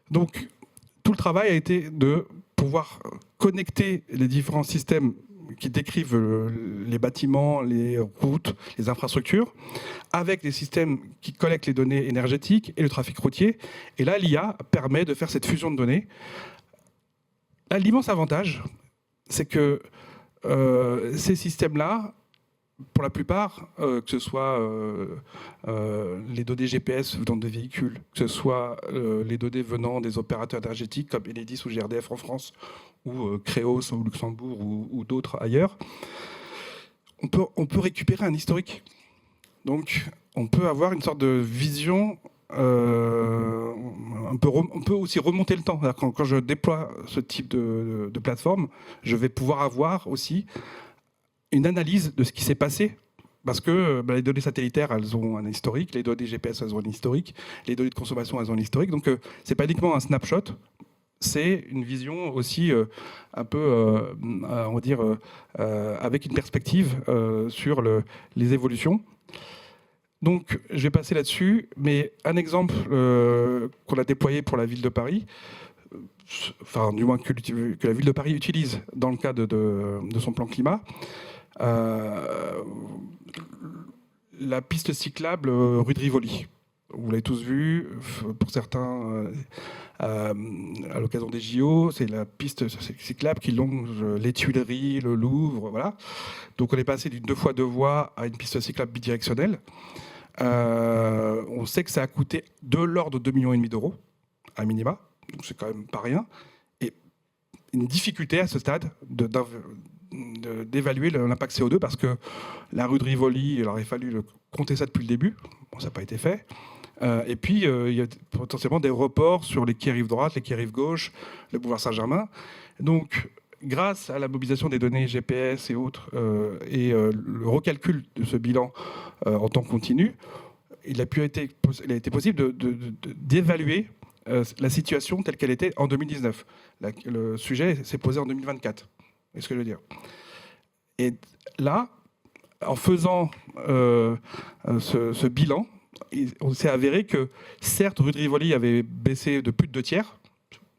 Donc tout le travail a été de pouvoir connecter les différents systèmes qui décrivent les bâtiments, les routes, les infrastructures, avec des systèmes qui collectent les données énergétiques et le trafic routier. Et là, l'IA permet de faire cette fusion de données. Là, l'immense avantage, c'est que ces systèmes-là, pour la plupart, que ce soit les données GPS venant des véhicules, que ce soit les données venant des opérateurs énergétiques comme Enedis ou GRDF en France, ou Créos au Luxembourg ou d'autres ailleurs, on peut récupérer un historique. Donc on peut avoir une sorte de vision, on peut aussi remonter le temps. Quand je déploie ce type de plateforme, je vais pouvoir avoir aussi une analyse de ce qui s'est passé. Parce que les données satellitaires, elles ont un historique, les données GPS, elles ont un historique, les données de consommation, elles ont un historique. Donc c'est pas uniquement un snapshot, c'est une vision aussi un peu, on va dire, avec une perspective sur les évolutions. Donc, je vais passer là-dessus, mais un exemple qu'on a déployé pour la ville de Paris, enfin, du moins que la ville de Paris utilise dans le cadre de son plan climat, la piste cyclable rue de Rivoli. Vous l'avez tous vu, pour certains, à l'occasion des JO, c'est la piste cyclable qui longe les Tuileries, le Louvre, voilà. Donc on est passé d'une 2x2 voies à une piste cyclable bidirectionnelle. On sait que ça a coûté de l'ordre de 2,5 millions d'euros, à minima, donc c'est quand même pas rien. Et une difficulté à ce stade d'évaluer l'impact CO2 parce que la rue de Rivoli, il aurait fallu compter ça depuis le début. Bon, ça n'a pas été fait. Et puis, il y a potentiellement des reports sur les quais rive droite, les quais rive gauche, le boulevard Saint-Germain. Donc, grâce à la mobilisation des données GPS et autres, et le recalcul de ce bilan en temps continu, il a été possible d'évaluer la situation telle qu'elle était en 2019. Le sujet s'est posé en 2024. C'est ce que je veux dire. Et là, en faisant ce bilan, on s'est avéré que, certes, rue de Rivoli avait baissé de plus de 2/3.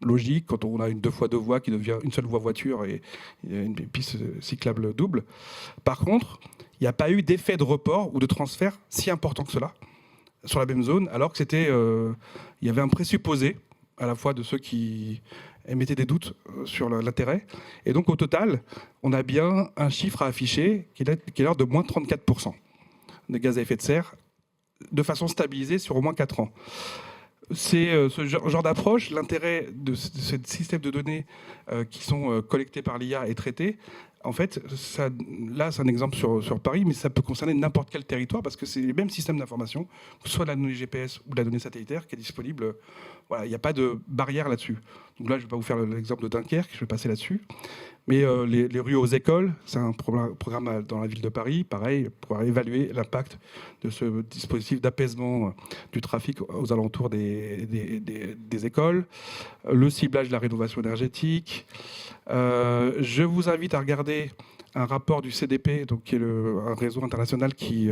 Logique, quand on a une 2x2 voies qui devient une seule voie voiture et une piste cyclable double. Par contre, il n'y a pas eu d'effet de report ou de transfert si important que cela sur la même zone, alors que il y avait un présupposé à la fois de ceux qui émettaient des doutes sur l'intérêt. Et donc, au total, on a bien un chiffre à afficher qui est l'ordre de moins 34% de gaz à effet de serre, de façon stabilisée sur au moins 4 ans. C'est ce genre d'approche, l'intérêt de ce système de données qui sont collectés par l'IA et traités. En fait, là, c'est un exemple sur Paris, mais ça peut concerner n'importe quel territoire parce que c'est les mêmes systèmes d'information, que ce soit la donnée GPS ou la donnée satellitaire qui est disponible. Voilà, il n'y a pas de barrière là-dessus. Donc là, je ne vais pas vous faire l'exemple de Dunkerque, je vais passer là-dessus. Mais les rues aux écoles, c'est un programme dans la ville de Paris, pareil, pour évaluer l'impact de ce dispositif d'apaisement du trafic aux alentours des écoles, le ciblage de la rénovation énergétique. Je vous invite à regarder un rapport du CDP, donc, qui est un réseau international qui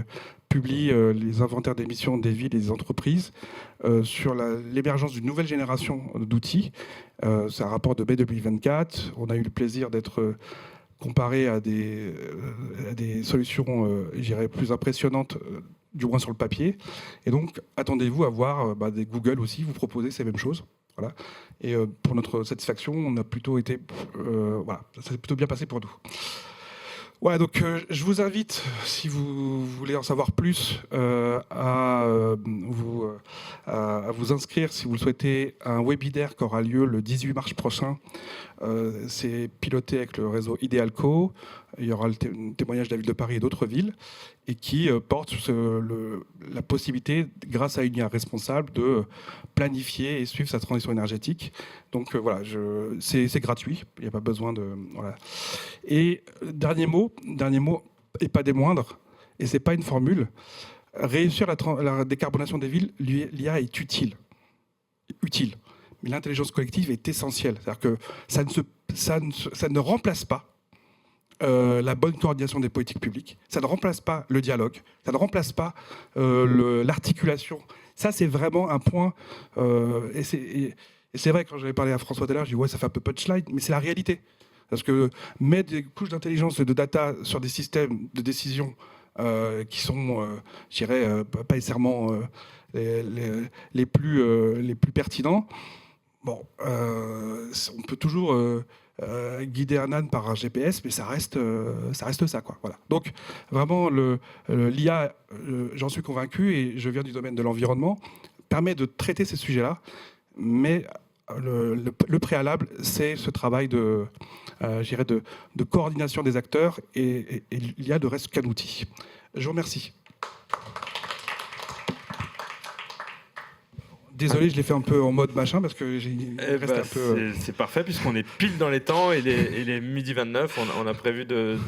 publie les inventaires d'émissions des villes et des entreprises sur l'émergence d'une nouvelle génération d'outils. C'est un rapport de mai 2024. On a eu le plaisir d'être comparé à des solutions, je dirais, plus impressionnantes, du moins sur le papier. Et donc, attendez-vous à voir des Google aussi vous proposer ces mêmes choses. Voilà. Et pour notre satisfaction, on a plutôt été, voilà, ça s'est plutôt bien passé pour nous. Voilà, donc je vous invite, si vous voulez en savoir plus, à vous inscrire, si vous le souhaitez, à un webinaire qui aura lieu le 18 mars prochain. C'est piloté avec le réseau Idealco. Il y aura le témoignage de la ville de Paris et d'autres villes, et qui porte sur la possibilité, grâce à une IA responsable, de planifier et suivre sa transition énergétique. Donc voilà, c'est gratuit, il n'y a pas besoin de... Voilà. Et dernier mot, et pas des moindres, et ce n'est pas une formule, réussir la décarbonation des villes, l'IA est utile. Mais l'intelligence collective est essentielle. C'est-à-dire que ça ne remplace pas la bonne coordination des politiques publiques, ça ne remplace pas le dialogue, ça ne remplace pas l'articulation. Ça, c'est vraiment un point... et c'est vrai, quand j'avais parlé à François tout à l'heure, je dis ouais, ça fait un peu punchline, mais c'est la réalité. Parce que mettre des couches d'intelligence et de data sur des systèmes de décision qui sont, je dirais, pas nécessairement les plus pertinents, bon, on peut toujours guider un âne par un GPS, mais ça reste ça, quoi. Voilà. Donc vraiment, l'IA, j'en suis convaincu, et je viens du domaine de l'environnement, permet de traiter ces sujets-là, mais le préalable, c'est ce travail de coordination des acteurs, et l'IA ne reste qu'un outil. Je vous remercie. Désolé, je l'ai fait un peu en mode machin parce que un peu. C'est parfait puisqu'on est pile dans les temps et il est midi 29. On a prévu de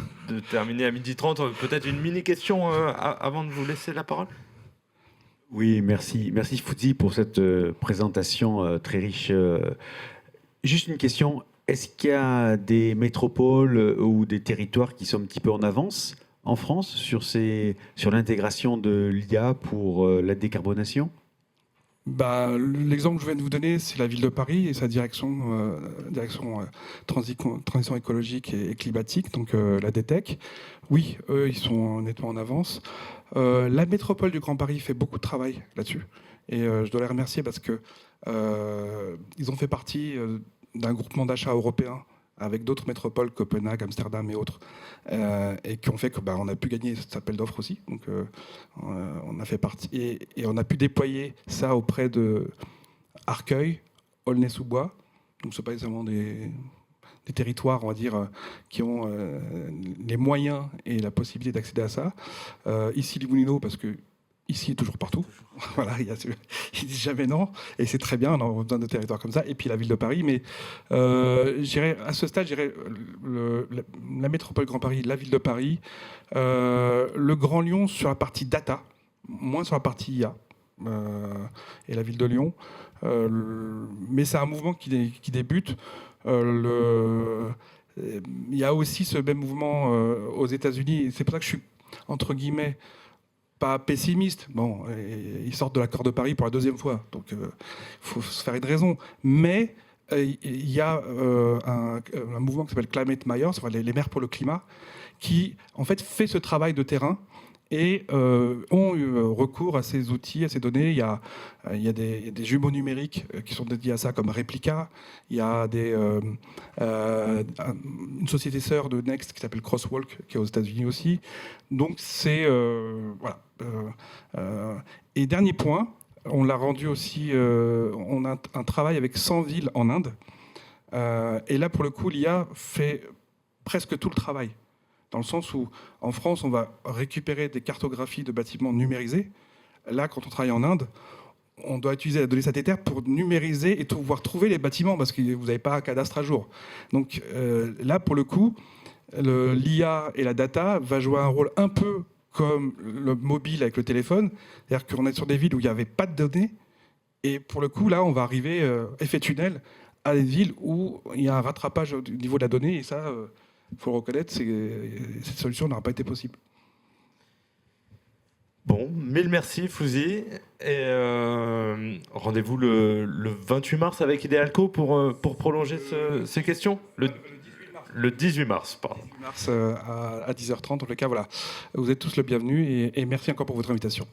terminer à midi 30. Peut-être une mini question avant de vous laisser la parole. Oui, merci Fouzi pour cette présentation très riche. Juste une question, est-ce qu'il y a des métropoles ou des territoires qui sont un petit peu en avance en France sur l'intégration de l'IA pour la décarbonation ? L'exemple que je viens de vous donner, c'est la ville de Paris et sa direction transition écologique et climatique, donc la DTEC. Oui, eux, ils sont nettement en avance. La métropole du Grand Paris fait beaucoup de travail là-dessus. Et je dois les remercier parce que ils ont fait partie d'un groupement d'achat européen avec d'autres métropoles, Copenhague, Amsterdam et autres, et qui ont fait que on a pu gagner cet appel d'offres aussi. Donc on a fait partie et on a pu déployer ça auprès de Arcueil, Aulnay-sous-Bois. Donc c'est pas nécessairement des territoires, on va dire, qui ont les moyens et la possibilité d'accéder à ça. Ici, Limonino, parce que ici est toujours partout. Voilà, ils disent jamais non, et c'est très bien, on a besoin de territoires comme ça. Et puis la ville de Paris, mais à ce stade, la métropole Grand Paris, la ville de Paris, le Grand Lyon sur la partie data, moins sur la partie IA, et la ville de Lyon. Mais c'est un mouvement qui débute. Il y a aussi ce même mouvement aux États-Unis. C'est pour ça que je suis entre guillemets, pas pessimiste. Bon, ils sortent de l'accord de Paris pour la 2e fois, donc il faut se faire une raison. Mais il y a un mouvement qui s'appelle Climate Mayors, les maires pour le climat, qui en fait fait ce travail de terrain et ont eu recours à ces outils, à ces données. Il y a des jumeaux numériques qui sont dédiés à ça, comme Replica. Il y a une société sœur de Next qui s'appelle Crosswalk, qui est aux États-Unis aussi. Donc c'est voilà. Et dernier point, on l'a rendu aussi. On a un travail avec 100 villes en Inde. Et là, pour le coup, l'IA fait presque tout le travail. Dans le sens où, en France, on va récupérer des cartographies de bâtiments numérisés. Là, quand on travaille en Inde, on doit utiliser la donnée satellitaire pour numériser et pouvoir trouver les bâtiments, parce que vous n'avez pas un cadastre à jour. Donc là, pour le coup, l'IA et la data va jouer un rôle un peu comme le mobile avec le téléphone. C'est-à-dire qu'on est sur des villes où il n'y avait pas de données. Et pour le coup, là, on va arriver, effet tunnel, à des villes où il y a un rattrapage au niveau de la donnée. Et ça... il faut le reconnaître, cette solution n'aura pas été possible. Bon, mille merci Fouzi. Et rendez-vous le 28 mars avec Idealco pour prolonger ces questions. Le 18 mars, pardon. 18 mars à 10h30, en tout cas, voilà. Vous êtes tous le bienvenu et merci encore pour votre invitation.